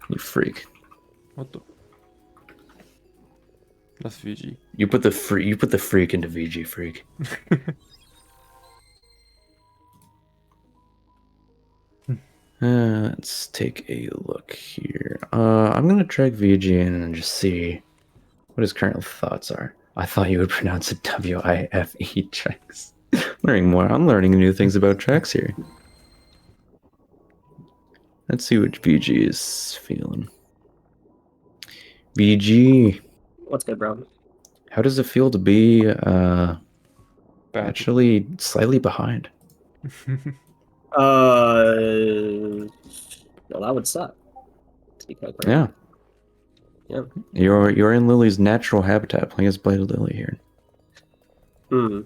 You freak. What the? That's VG. You put the freak into VG freak. Let's take a look here. I'm gonna track VG in and just see what his current thoughts are. I thought you would pronounce it W-I-F-E checks. Learning more. I'm learning new things about tracks here. Let's see what VG is feeling. VG. What's good, bro? How does it feel to be Actually slightly behind? Well, that would suck. To be quite frank. Yeah. Yeah. You're in Lily's natural habitat, playing as Blade of Lily here. Hmm.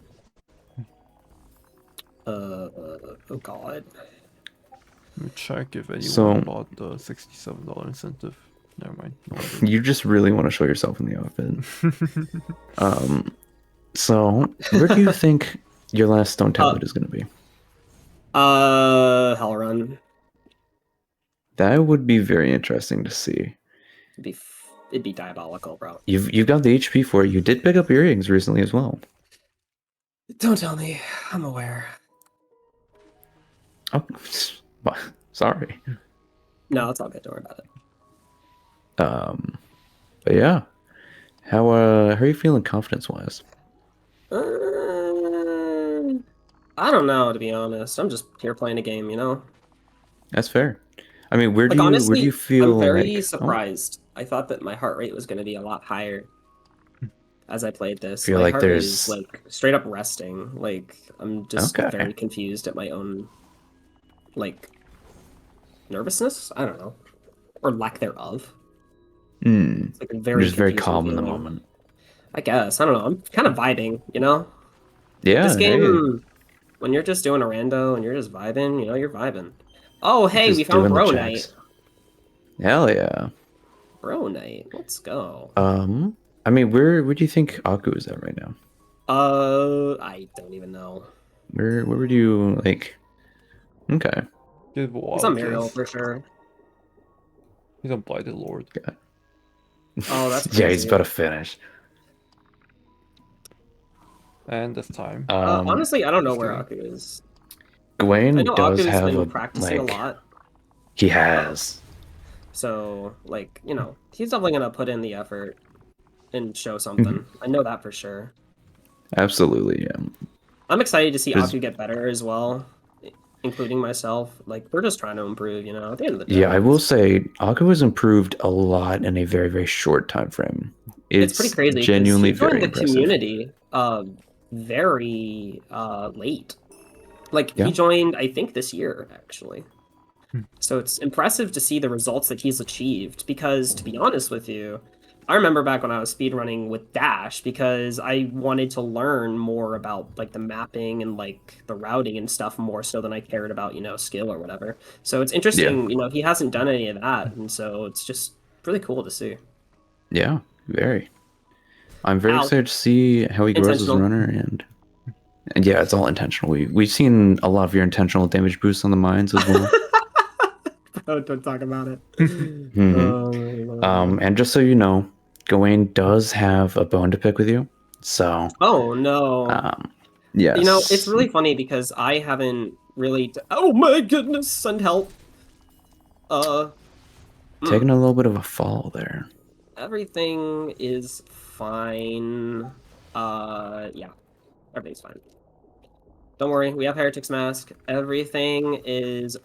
Oh god. Let me check if anyone bought the $67 incentive. Never mind. No one did. You just really want to show yourself in the outfit. So where do you think your last Stone Tablet is going to be? Hell Run. That would be very interesting to see. It'd be diabolical, bro. You've got the HP for it. You did pick up earrings recently as well. Don't tell me. I'm aware. Oh, sorry. No, it's all good. Don't worry about it. But yeah, how are you feeling confidence-wise? I don't know, to be honest. I'm just here playing a game, you know. That's fair. I mean, where do you feel? I'm very surprised. I thought that my heart rate was going to be a lot higher as I played this. Feel my like heart there's rate is, like straight up resting. Like I'm just very confused at my own like nervousness. I don't know, or lack thereof. It's like very calm in the moment. I guess I don't know. I'm kind of vibing, you know. Yeah. This game, when you're just doing a rando and you're just vibing, you know, you're vibing. Oh, hey, we found Bro Night. Hell yeah. Bro Night. Let's go. I mean, where do you think Aku is at right now? I don't even know. Where would you like? Okay. He's on Muriel for sure. He's on Blighted Lord. Yeah. Oh, that's crazy. Yeah, he's about to finish. And this time. Honestly, I don't know where Aku is. Gawain I know does Aku's have been practicing a lot. He has. So, like, you know, he's definitely gonna put in the effort and show something. I know that for sure. Absolutely, yeah. I'm excited to see There's- Aku get better as well, including myself. Like, we're just trying to improve, you know, at the end of the day. Yeah, I will say Aku has improved a lot in a very, very short time frame. It's pretty crazy. Genuinely He joined very the impressive. community very late. Like, Yeah. he joined, I think, this year, actually. So it's impressive to see the results that he's achieved, because, to be honest with you, I remember back when I was speedrunning with Dash, because I wanted to learn more about, like, the mapping and, like, the routing and stuff more so than I cared about, you know, skill or whatever. So it's interesting, you know, he hasn't done any of that, and so it's just really cool to see. Yeah, very. I'm very excited to see how he grows as a runner, and yeah, it's all intentional. We've seen a lot of your intentional damage boosts on the mines as well. Oh, don't talk about it. And just so you know, Gawain does have a bone to pick with you. So. Oh no. Yes. You know, it's really funny because I haven't really. Oh my goodness! Send help. Taking a little bit of a fall there. Everything is fine. Yeah, everything's fine. Don't worry, we have Heretic's Mask. Everything is.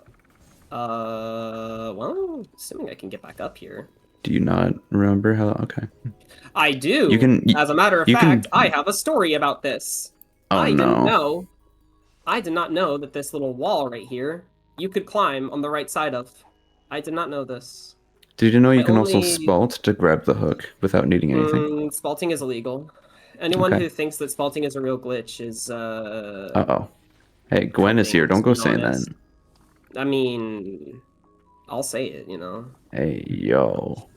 Well, assuming I can get back up here. Do you not remember how? Okay. I do. You can. As a matter of fact, I have a story about this. Oh, I didn't no. know. I did not know that this little wall right here you could climb on the right side of. I did not know this. Did you know you can also spalt to grab the hook without needing anything? Spalting is illegal. Anyone who thinks that spalting is a real glitch is Uh-oh. Hey, Gwen is here. Don't go saying that. I mean, I'll say it, you know. Hey, yo.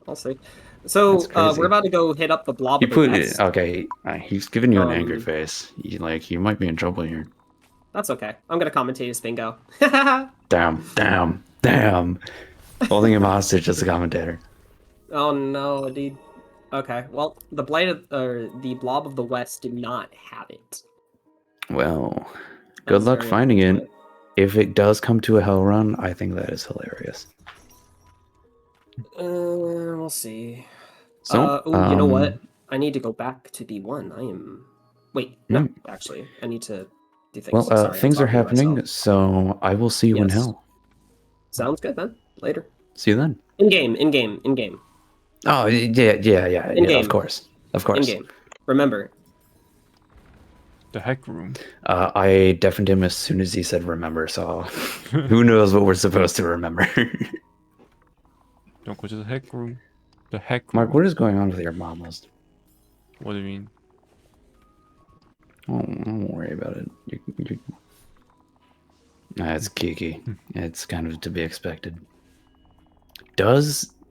I'll say. So we're about to go hit up the blob. Okay, he's giving you an angry face. You might be in trouble here. That's okay. I'm gonna commentate his bingo. Damn. Holding him hostage as a commentator. Oh no, dude. Okay, well, the the blob of the west did not have it. Well, good luck finding it. If it does come to a hell run, I think that is hilarious. We'll see. So, you know what? I need to go back to B1. I am. Wait, no, actually, I need to do things. Well, things are happening, so I will see you in hell. Sounds good, man. Later. See you then. In game. Oh, yeah. Of course. In game. Remember. The heck room. I deafened him as soon as he said remember, so who knows what we're supposed to remember. Don't go to the heck room. The heck room. Mark, what is going on with your mom list? What do you mean? Oh, don't worry about it. It's geeky. It's kind of to be expected.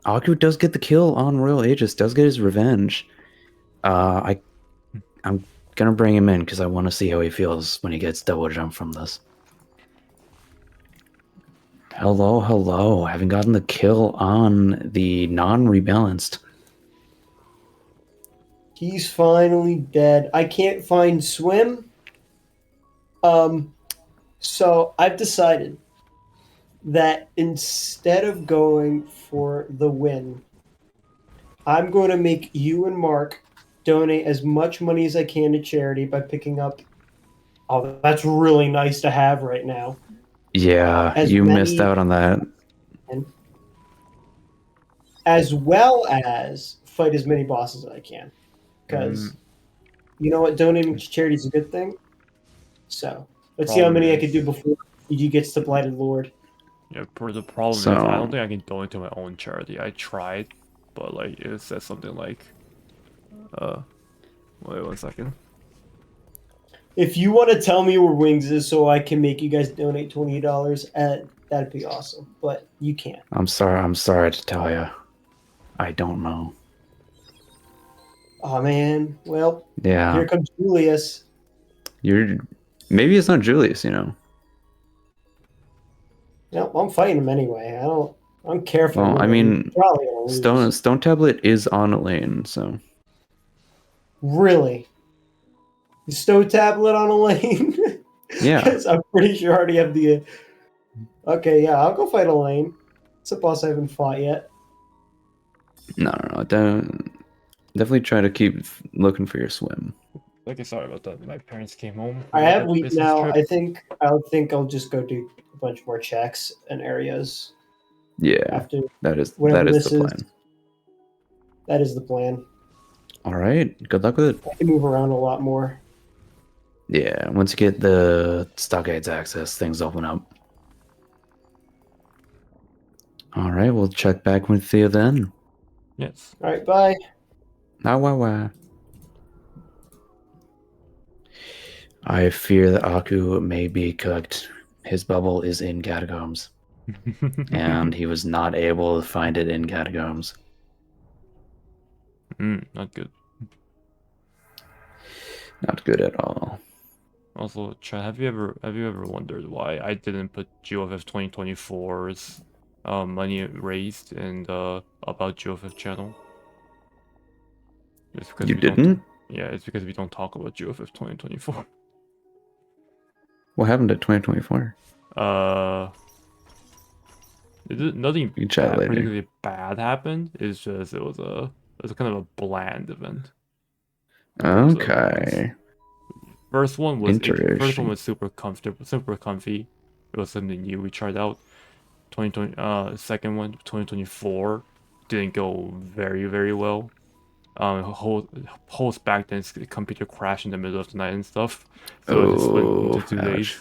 Aku does get the kill on Royal Aegis, does get his revenge. I'm gonna bring him in because I want to see how he feels when he gets double jump from this. Hello. Haven't gotten the kill on the non-rebalanced. He's finally dead. I can't find swim. So I've decided that instead of going for the win, I'm going to make you and Mark donate as much money as I can to charity by picking up. Oh, that's really nice to have right now. Yeah, you missed out on that. As well as fight as many bosses as I can. Because you know what? Donating to charity is a good thing. So let's see how many I can do before he gets to Blighted Lord. Yeah, the problem is I don't think I can donate to my own charity. I tried, but like it says something like, wait 1 second. If you want to tell me where Wings is so I can make you guys donate $28, that'd be awesome. But you can't. I'm sorry to tell you. I don't know. Oh man. Well, yeah. Here comes Julius. Maybe it's not Julius, you know. No, I'm fighting him anyway. I don't care for him. Well, I mean, Stone Tablet is on a lane, so. Really? The Stone Tablet on a lane? Yeah. Because I'm pretty sure I already have the. Okay, yeah, I'll go fight a lane. It's a boss I haven't fought yet. No. Definitely try to keep looking for your swim. Like, sorry about that. My parents came home. I have week now. Trip. I think I'll just go do a bunch more checks and areas. Yeah, after that is the plan. That is the plan. All right, good luck with it. I can move around a lot more. Yeah, once you get the stockades access, things open up. All right, we'll check back with you then. Yes. All right, bye. Wow. I fear that Aku may be cooked. His bubble is in catacombs. And he was not able to find it in catacombs. Not good. Not good at all. Also, Chad, have you ever wondered why I didn't put GoFF 2024's money raised and about GoFF channel? It's because you didn't? Yeah, it's because we don't talk about GoFF 2024. What happened to 2024? Nothing particularly bad happened. It's just it was kind of a bland event. Okay. First one was super comfy. It was something new we tried out. 2020 second one, 2024, didn't go very, very well. Host back then the computer crashed in the middle of the night and stuff. So it just went into 2 days.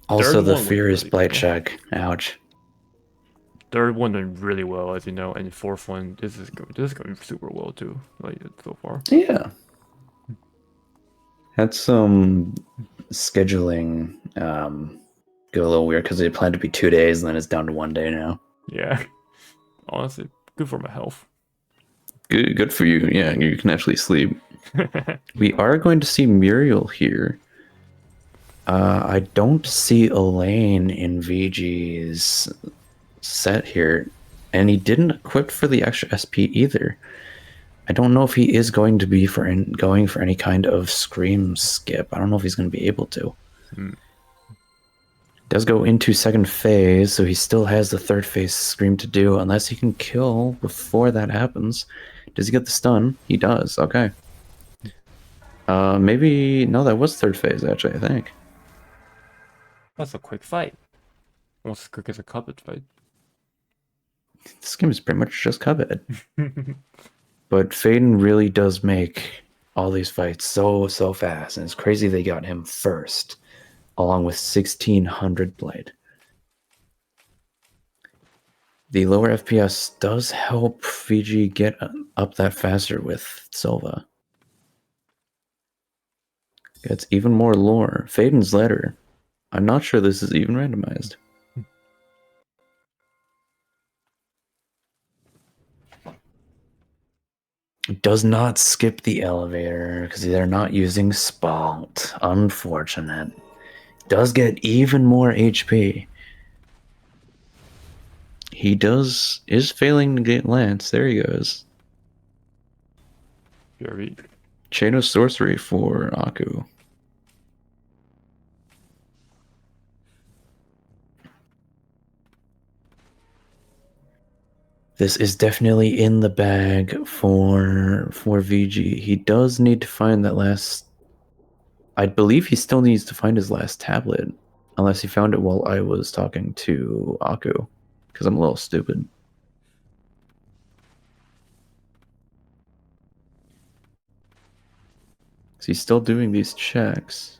Also the Furious Blight check. Ouch. Third one went really well, as you know, and the fourth one, this is going super well too, like so far. Yeah. Had some scheduling go a little weird because it planned to be 2 days and then it's down to 1 day now. Yeah. Honestly, good for my health. Good for you. Yeah, you can actually sleep. We are going to see Muriel here. I don't see Elaine in VG's set here, and he didn't equip for the extra SP either. I don't know if he is going to be going for any kind of scream skip. I don't know if he's going to be able to. Does go into second phase, so he still has the third phase scream to do, unless he can kill before that happens. Does he get the stun? He does. Okay. Maybe no, that was third phase actually, I think. That's a quick fight. Almost as quick as a Cuphead fight. This game is pretty much just Cuphead. But Faden really does make all these fights so fast, and it's crazy they got him first, along with 1600 Blade. The lower FPS does help VG get up that faster with Silva. It's even more lore. Faden's letter. I'm not sure this is even randomized. Does not skip the elevator because they're not using Spalt. Unfortunate. Does get even more HP. He is failing to get Lance. There he goes. Chain of Sorcery for Aku. This is definitely in the bag for VG. He does need to find that last... I believe he still needs to find his last tablet. Unless he found it while I was talking to Aku. Because I'm a little stupid. He's still doing these checks.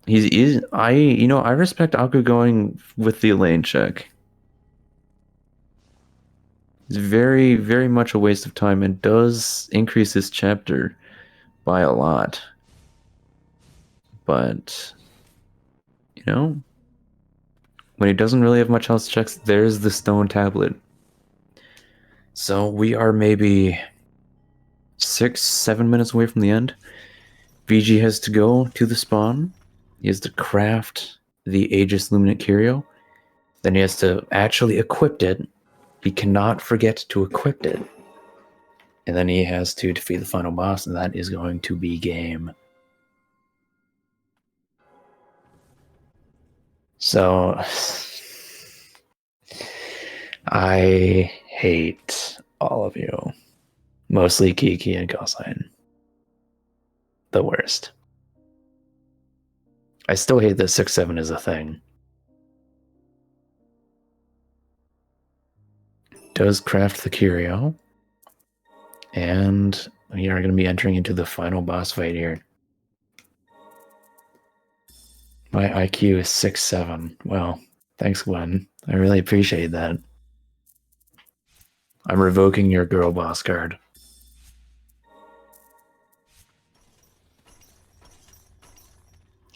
I respect Aku going with the Elaine check. It's very, very much a waste of time and does increase his chapter by a lot. But, when he doesn't really have much else checks, there's the stone tablet. So we are maybe 6-7 minutes away from the end. VG has to go to the spawn. He has to craft the Aegis Luminant Curio. Then he has to actually equip it. He cannot forget to equip it. And then he has to defeat the final boss, and that is going to be game. So I hate all of you. Mostly Kiki and Cosine. The worst. I still hate that 6-7 is a thing. Does craft the curio. And we are going to be entering into the final boss fight here. My IQ is 6-7. Well, thanks, Gwen. I really appreciate that. I'm revoking your girl boss card.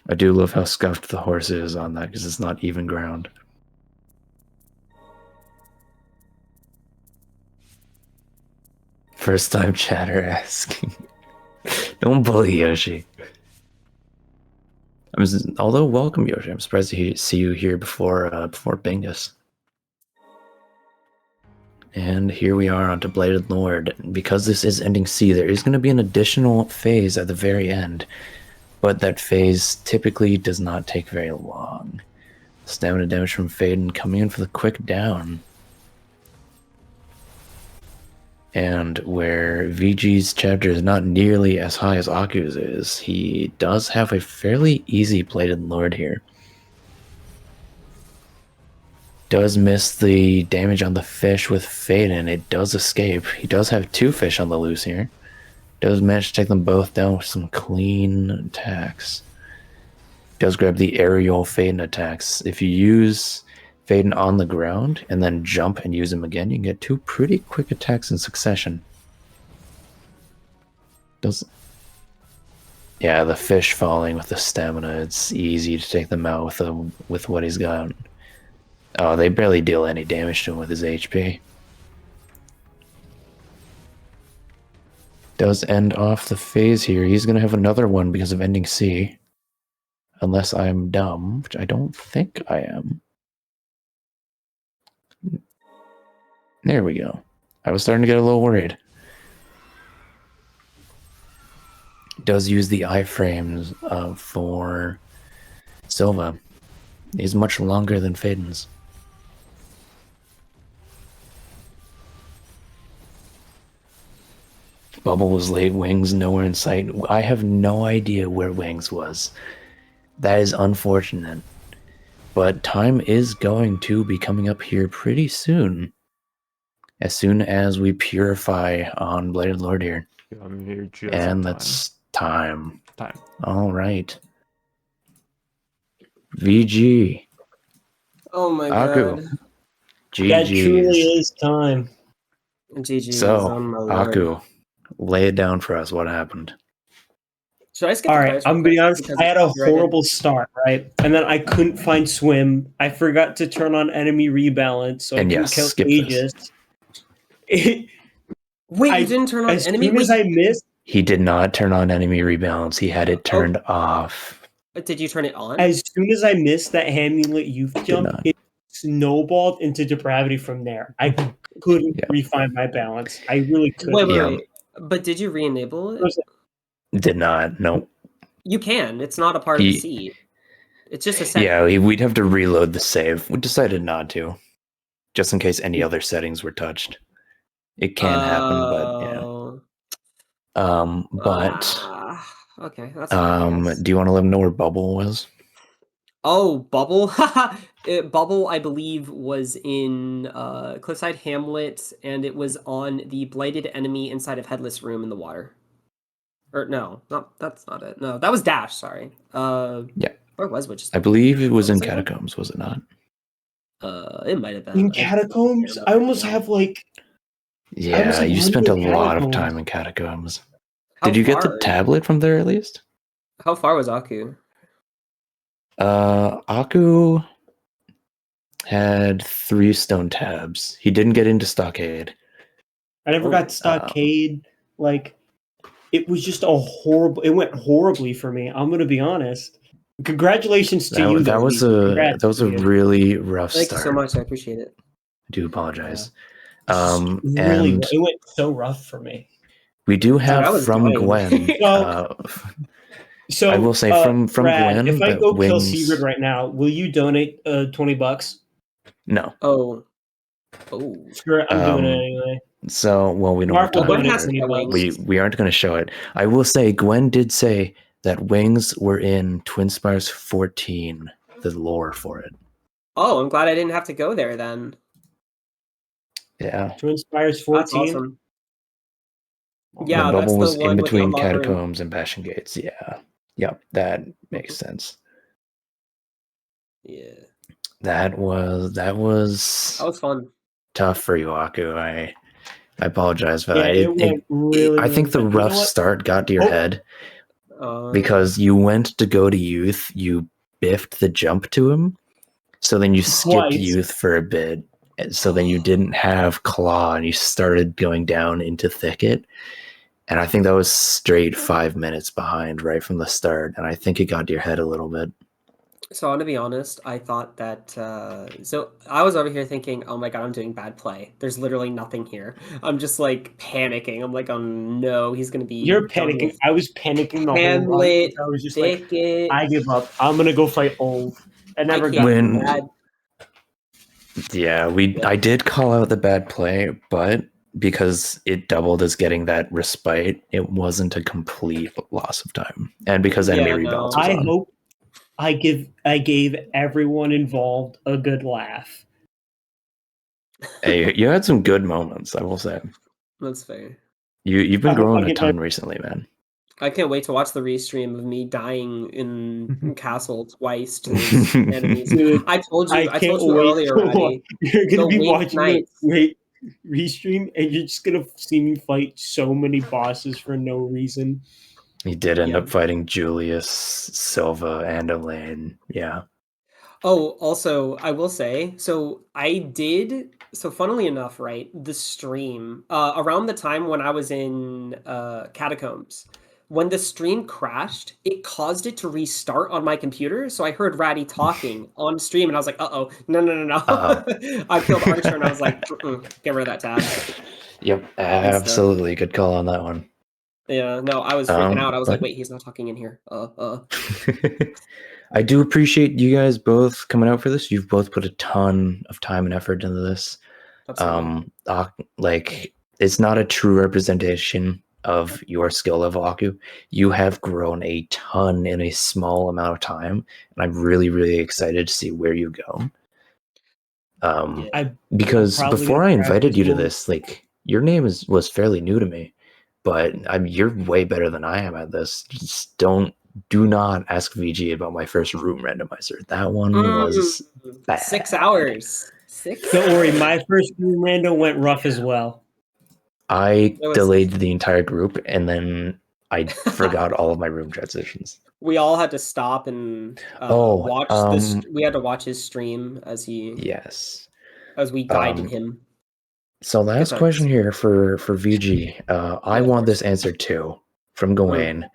I do love how scuffed the horse is on that because it's not even ground. First time chatter asking. Don't bully Yoshi. Although welcome Yoshi. I'm surprised to see you here before Bingus. And here we are onto Bladed Lord. Because this is ending C, there is going to be an additional phase at the very end. But that phase typically does not take very long. Stamina damage from Faden coming in for the quick down. And where VG's chapter is not nearly as high as Aku's is, he does have a fairly easy Bladed Lord here. Does miss the damage on the fish with Faden. It does escape. He does have 2 fish on the loose here. Does manage to take them both down with some clean attacks. Does grab the aerial Faden attacks. If you use Faden on the ground and then jump and use him again, you can get 2 pretty quick attacks in succession. Yeah, the fish falling with the stamina, it's easy to take them out with what he's got. Oh, they barely deal any damage to him with his HP. Does end off the phase here. He's going to have another one because of ending C. Unless I'm dumb, which I don't think I am. There we go. I was starting to get a little worried. Does use the iframes for Silva. He's much longer than Faden's. Bubble was late, Wings nowhere in sight. I have no idea where Wings was. That is unfortunate. But time is going to be coming up here pretty soon. As soon as we purify on Bladed Lord here. Yeah, I'm here just and that's time. All right. VG. Oh my Aku. god. GG's. That truly is time. GG. So, Aku, lay it down for us. What happened? Should I skip? All right, I'm gonna be honest. I had a horrible start, right? And then I couldn't find swim. I forgot to turn on enemy rebalance, so and I couldn't kill Aegis. Wait, you didn't turn on enemy? As soon as I missed... He did not turn on enemy rebalance. He had it turned off. Did you turn it on? As soon as I missed that Amulet youth jump, it snowballed into depravity from there. I couldn't refine my balance. I really couldn't. Wait. But did you re-enable it? Did not. No. You can. It's not a part of the seed. It's just a setting. Yeah, we'd have to reload the save. We decided not to. Just in case any other settings were touched. It can happen, but yeah. Okay, that's fine, do you want to let them know where Bubble was? Oh, Bubble? Bubble, I believe, was in Cliffside Hamlet, and it was on the blighted enemy inside of Headless Room in the water. Or no, that's not it. No, that was Dash, sorry. Yeah. Where was Witch? I believe it was in Catacombs, was it not? It might have been. In Catacombs? I almost have like... Yeah, you spent a lot of time in Catacombs. Did you get the tablet from there at least? How far was Aku? Aku had 3 stone tabs. He didn't get into Stockade. I never got Stockade. It was just a horrible... It went horribly for me. I'm going to be honest. Congratulations to you. That was a really rough start. Thank you so much. I appreciate it. I do apologize. Really, and it went so rough for me. We do have from Gwen. So I will say from Brad, Gwen, if I that go kill Wings. Seabird right now, will you donate $20? No. Oh. Sure, I'm doing it anyway. So, well, we don't Mark have will time. donate has $20. We aren't going to show it. I will say, Gwen did say that Wings were in Twin Spires 14, the lore for it. Oh, I'm glad I didn't have to go there then. Yeah. Twin Spires 14. That's awesome. Yeah, the bubble was in with the between unlock room. Catacombs and Bastion Gates. Yeah. Yep, that makes sense. Yeah. That was fun. tough for you, Aku. I apologize for that. It went really, I think the good. rough start got to your head because you went to go to Youth, you biffed the jump to him, so then you skipped Youth for a bit, so then you didn't have Claw, and you started going down into Thicket, and I think that was straight 5 minutes behind right from the start, and I think it got to your head a little bit. So I want to be honest, I thought that, so I was over here thinking, oh my god, I'm doing bad play. There's literally nothing here. I'm just like panicking. I'm like, oh no, he's going to be... You're panicking. I was panicking the whole Hamlet, time. I was just Thicket. like, I give up. I'm going to go fight Old. I never got bad. Yeah, I did call out the bad play, but because it doubled as getting that respite, it wasn't a complete loss of time. And because enemy rebalance was on. Hope I gave everyone involved a good laugh. Hey, you had some good moments, I will say. That's fair. You've been growing a ton recently, man. I can't wait to watch the restream of me dying in Castle twice to those enemies. I told you earlier, Ratty. You're gonna be watching the restream, and you're just gonna see me fight so many bosses for no reason. He did end up fighting Julius, Silva, and Elaine. Yeah. Oh, also, I will say, so funnily enough, right, the stream, around the time when I was in Catacombs, when the stream crashed, it caused it to restart on my computer, so I heard Ratty talking on stream, and I was like, uh-oh, no. I killed Archer, and I was like, get rid of that tab. Yep, absolutely. Good call on that one. Yeah, no, I was freaking out. I was like, wait, he's not talking in here. I do appreciate you guys both coming out for this. You've both put a ton of time and effort into this. Like, it's not a true representation of your skill level, Aku. You have grown a ton in a small amount of time, and I'm really, really excited to see where you go. Because before I invited you to this, like, your name was fairly new to me, but you're way better than I am at this. Just do not ask VG about my first room randomizer. That one was bad. 6 hours. Don't worry, my first room random went rough as well. I delayed the entire group, and then I forgot all of my room transitions. We all had to stop and watch this. We had to watch his stream as he as we guided him. So last question here for VG. I want this answer too from Gawain.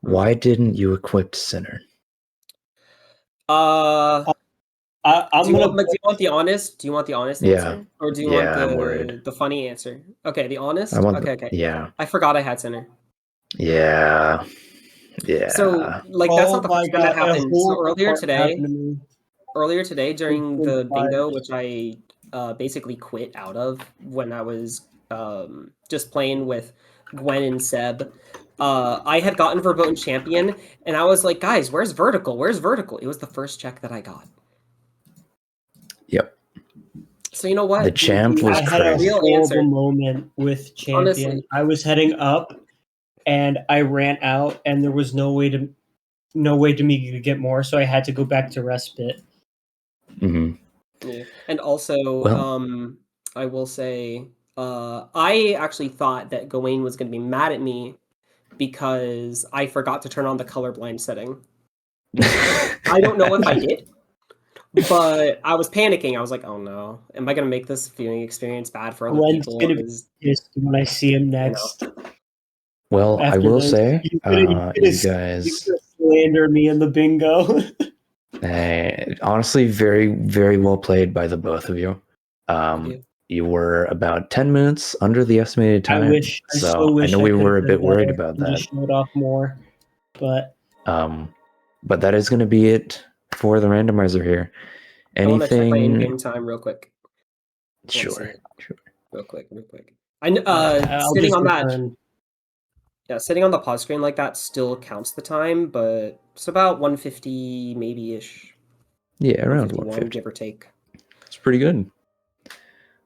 Why didn't you equip Sinner? Do you want the honest? Do you want the honest answer, or do you want the funny answer? Okay, the honest. Okay. Yeah. I forgot I had Sinner. Yeah. So like that's not the first time that happened. So earlier today during the bingo, which I basically quit out of when I was just playing with Gwen and Seb. I had gotten Verboten Champion, and I was like, guys, where's Vertical? Where's Vertical? It was the first check that I got. Yep. So you know what? The champ was crazy. I had a horrible moment with Champion. Honestly. I was heading up, and I ran out, and there was no way to me to get more, so I had to go back to Respite. Mm-hmm. Yeah. And also, I will say, I actually thought that Gawain was going to be mad at me because I forgot to turn on the colorblind setting. I don't know if I did, but I was panicking. I was like, oh no, am I going to make this viewing experience bad for other people? Going to be pissed when I see him next. Well, I will say, you guys slander me in the bingo. Honestly, very, very well played by the both of you. You were about 10 minutes under the estimated time. I know we were a bit worried about that. Showed off more, but But that is going to be it for the randomizer here. I want to check my Anything? in-game time real quick. Sure. Real quick. Sitting on that. return. Yeah, sitting on the pause screen like that still counts the time, but it's about 150 maybe-ish. Yeah, around 151, give or take. It's pretty good.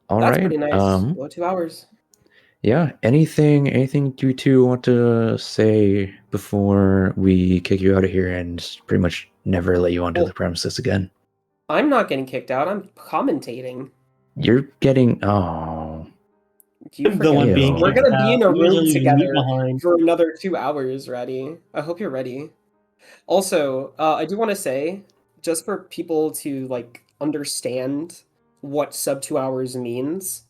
All That's right. pretty nice. Well, 2 hours. Yeah. Anything you two want to say before we kick you out of here and pretty much never let you onto the premises again? I'm not getting kicked out. I'm commentating. You're getting. Oh. The one being We're gonna be in a room together behind. for another 2 hours. Ready? I hope you're ready. Also, I do want to say, just for people to like understand what sub 2 hours means,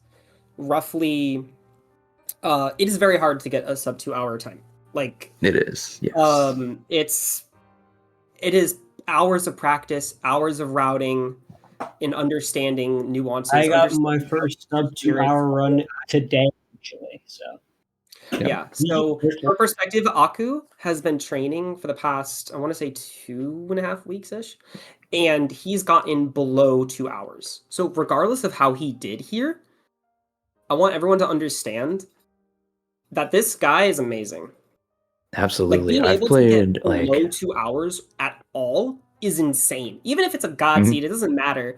roughly, it is very hard to get a sub 2 hour time. Like it is. Yes. It is hours of practice, hours of routing, and understanding nuances. I got my first sub 2 hour run today, actually. So yeah. So for perspective, Aku has been training for the past, I want to say 2.5 weeks ish, and he's gotten below 2 hours. So regardless of how he did here, I want everyone to understand that this guy is amazing. Absolutely. Like, being I've able played to get below 2 hours at all is insane. Even if it's a God seed, it doesn't matter.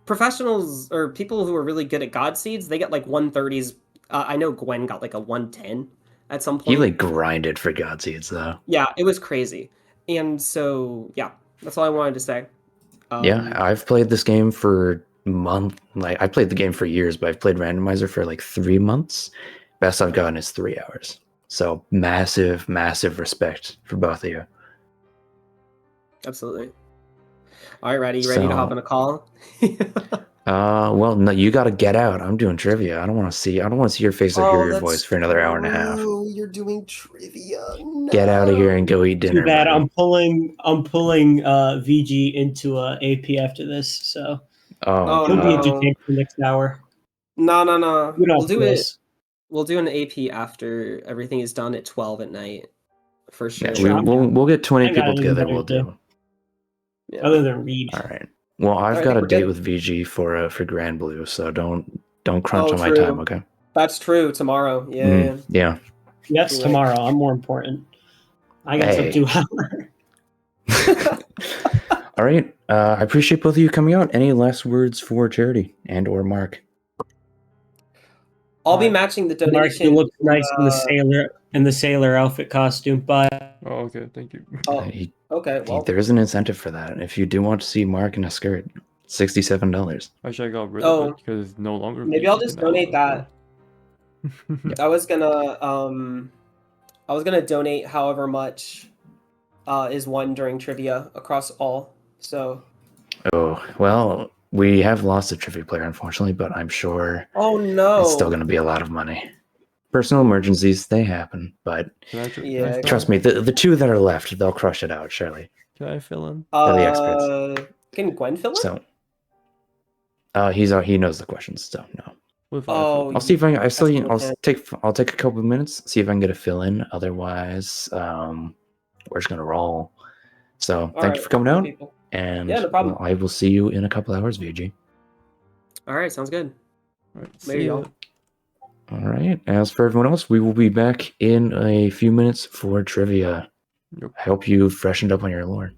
Professionals or people who are really good at God seeds, they get like 130s. I know Gwen got like a 110 at some point. He like grinded for God seeds though. Yeah, it was crazy. And so, yeah, that's all I wanted to say. Yeah, I've played this game for month. Like I played the game for years, but I've played Randomizer for like 3 months. Best I've gotten is 3 hours. So massive, massive respect for both of you. Absolutely. All right, ready? You ready to hop on a call? Well, no, you got to get out. I'm doing trivia. I don't want to see your face or hear your voice for another hour and a half. You're doing trivia. No. Get out of here and go eat dinner. Too bad. I'm pulling VG into a AP after this, so he'll be entertained for the next hour. No. We'll do it. We'll do an AP after everything is done at 12 at night, for sure. Yeah, we'll get 20 people together. We'll do. Yeah. Other than Reed. All right. Well, I've got a date with VG for Grand Blue, so don't crunch on my time, okay? That's true. Tomorrow. Yeah. Yeah. Yes, tomorrow. I'm more important. I got some 2 hours. All right. I appreciate both of you coming out. Any last words for Charity and or Mark? I'll be matching the donation. Mark, you look nice in the sailor outfit costume. Bye. Oh, okay. Thank you. Okay. Well, there is an incentive for that. If you do want to see Mark in a skirt, $67. Actually, I got rid of it because it's no longer. Maybe I'll just donate that. I was gonna donate however much is won during trivia across all. So. Oh well, we have lost a trivia player, unfortunately, but I'm sure. Oh no! It's still going to be a lot of money. Personal emergencies, they happen, but trust me, the 2 that are left, they'll crush it out, surely. Can I fill in? They're the experts. Can Gwen fill in? So, he knows the questions, so no. I'll see if I'll take a couple of minutes, see if I can get a fill in. Otherwise, we're just gonna roll. So thank you for coming out, and no problem. I will see you in a couple hours, VG. All right, sounds good. All right, there you go. All right. As for everyone else, we will be back in a few minutes for trivia. I hope you freshened up on your lore.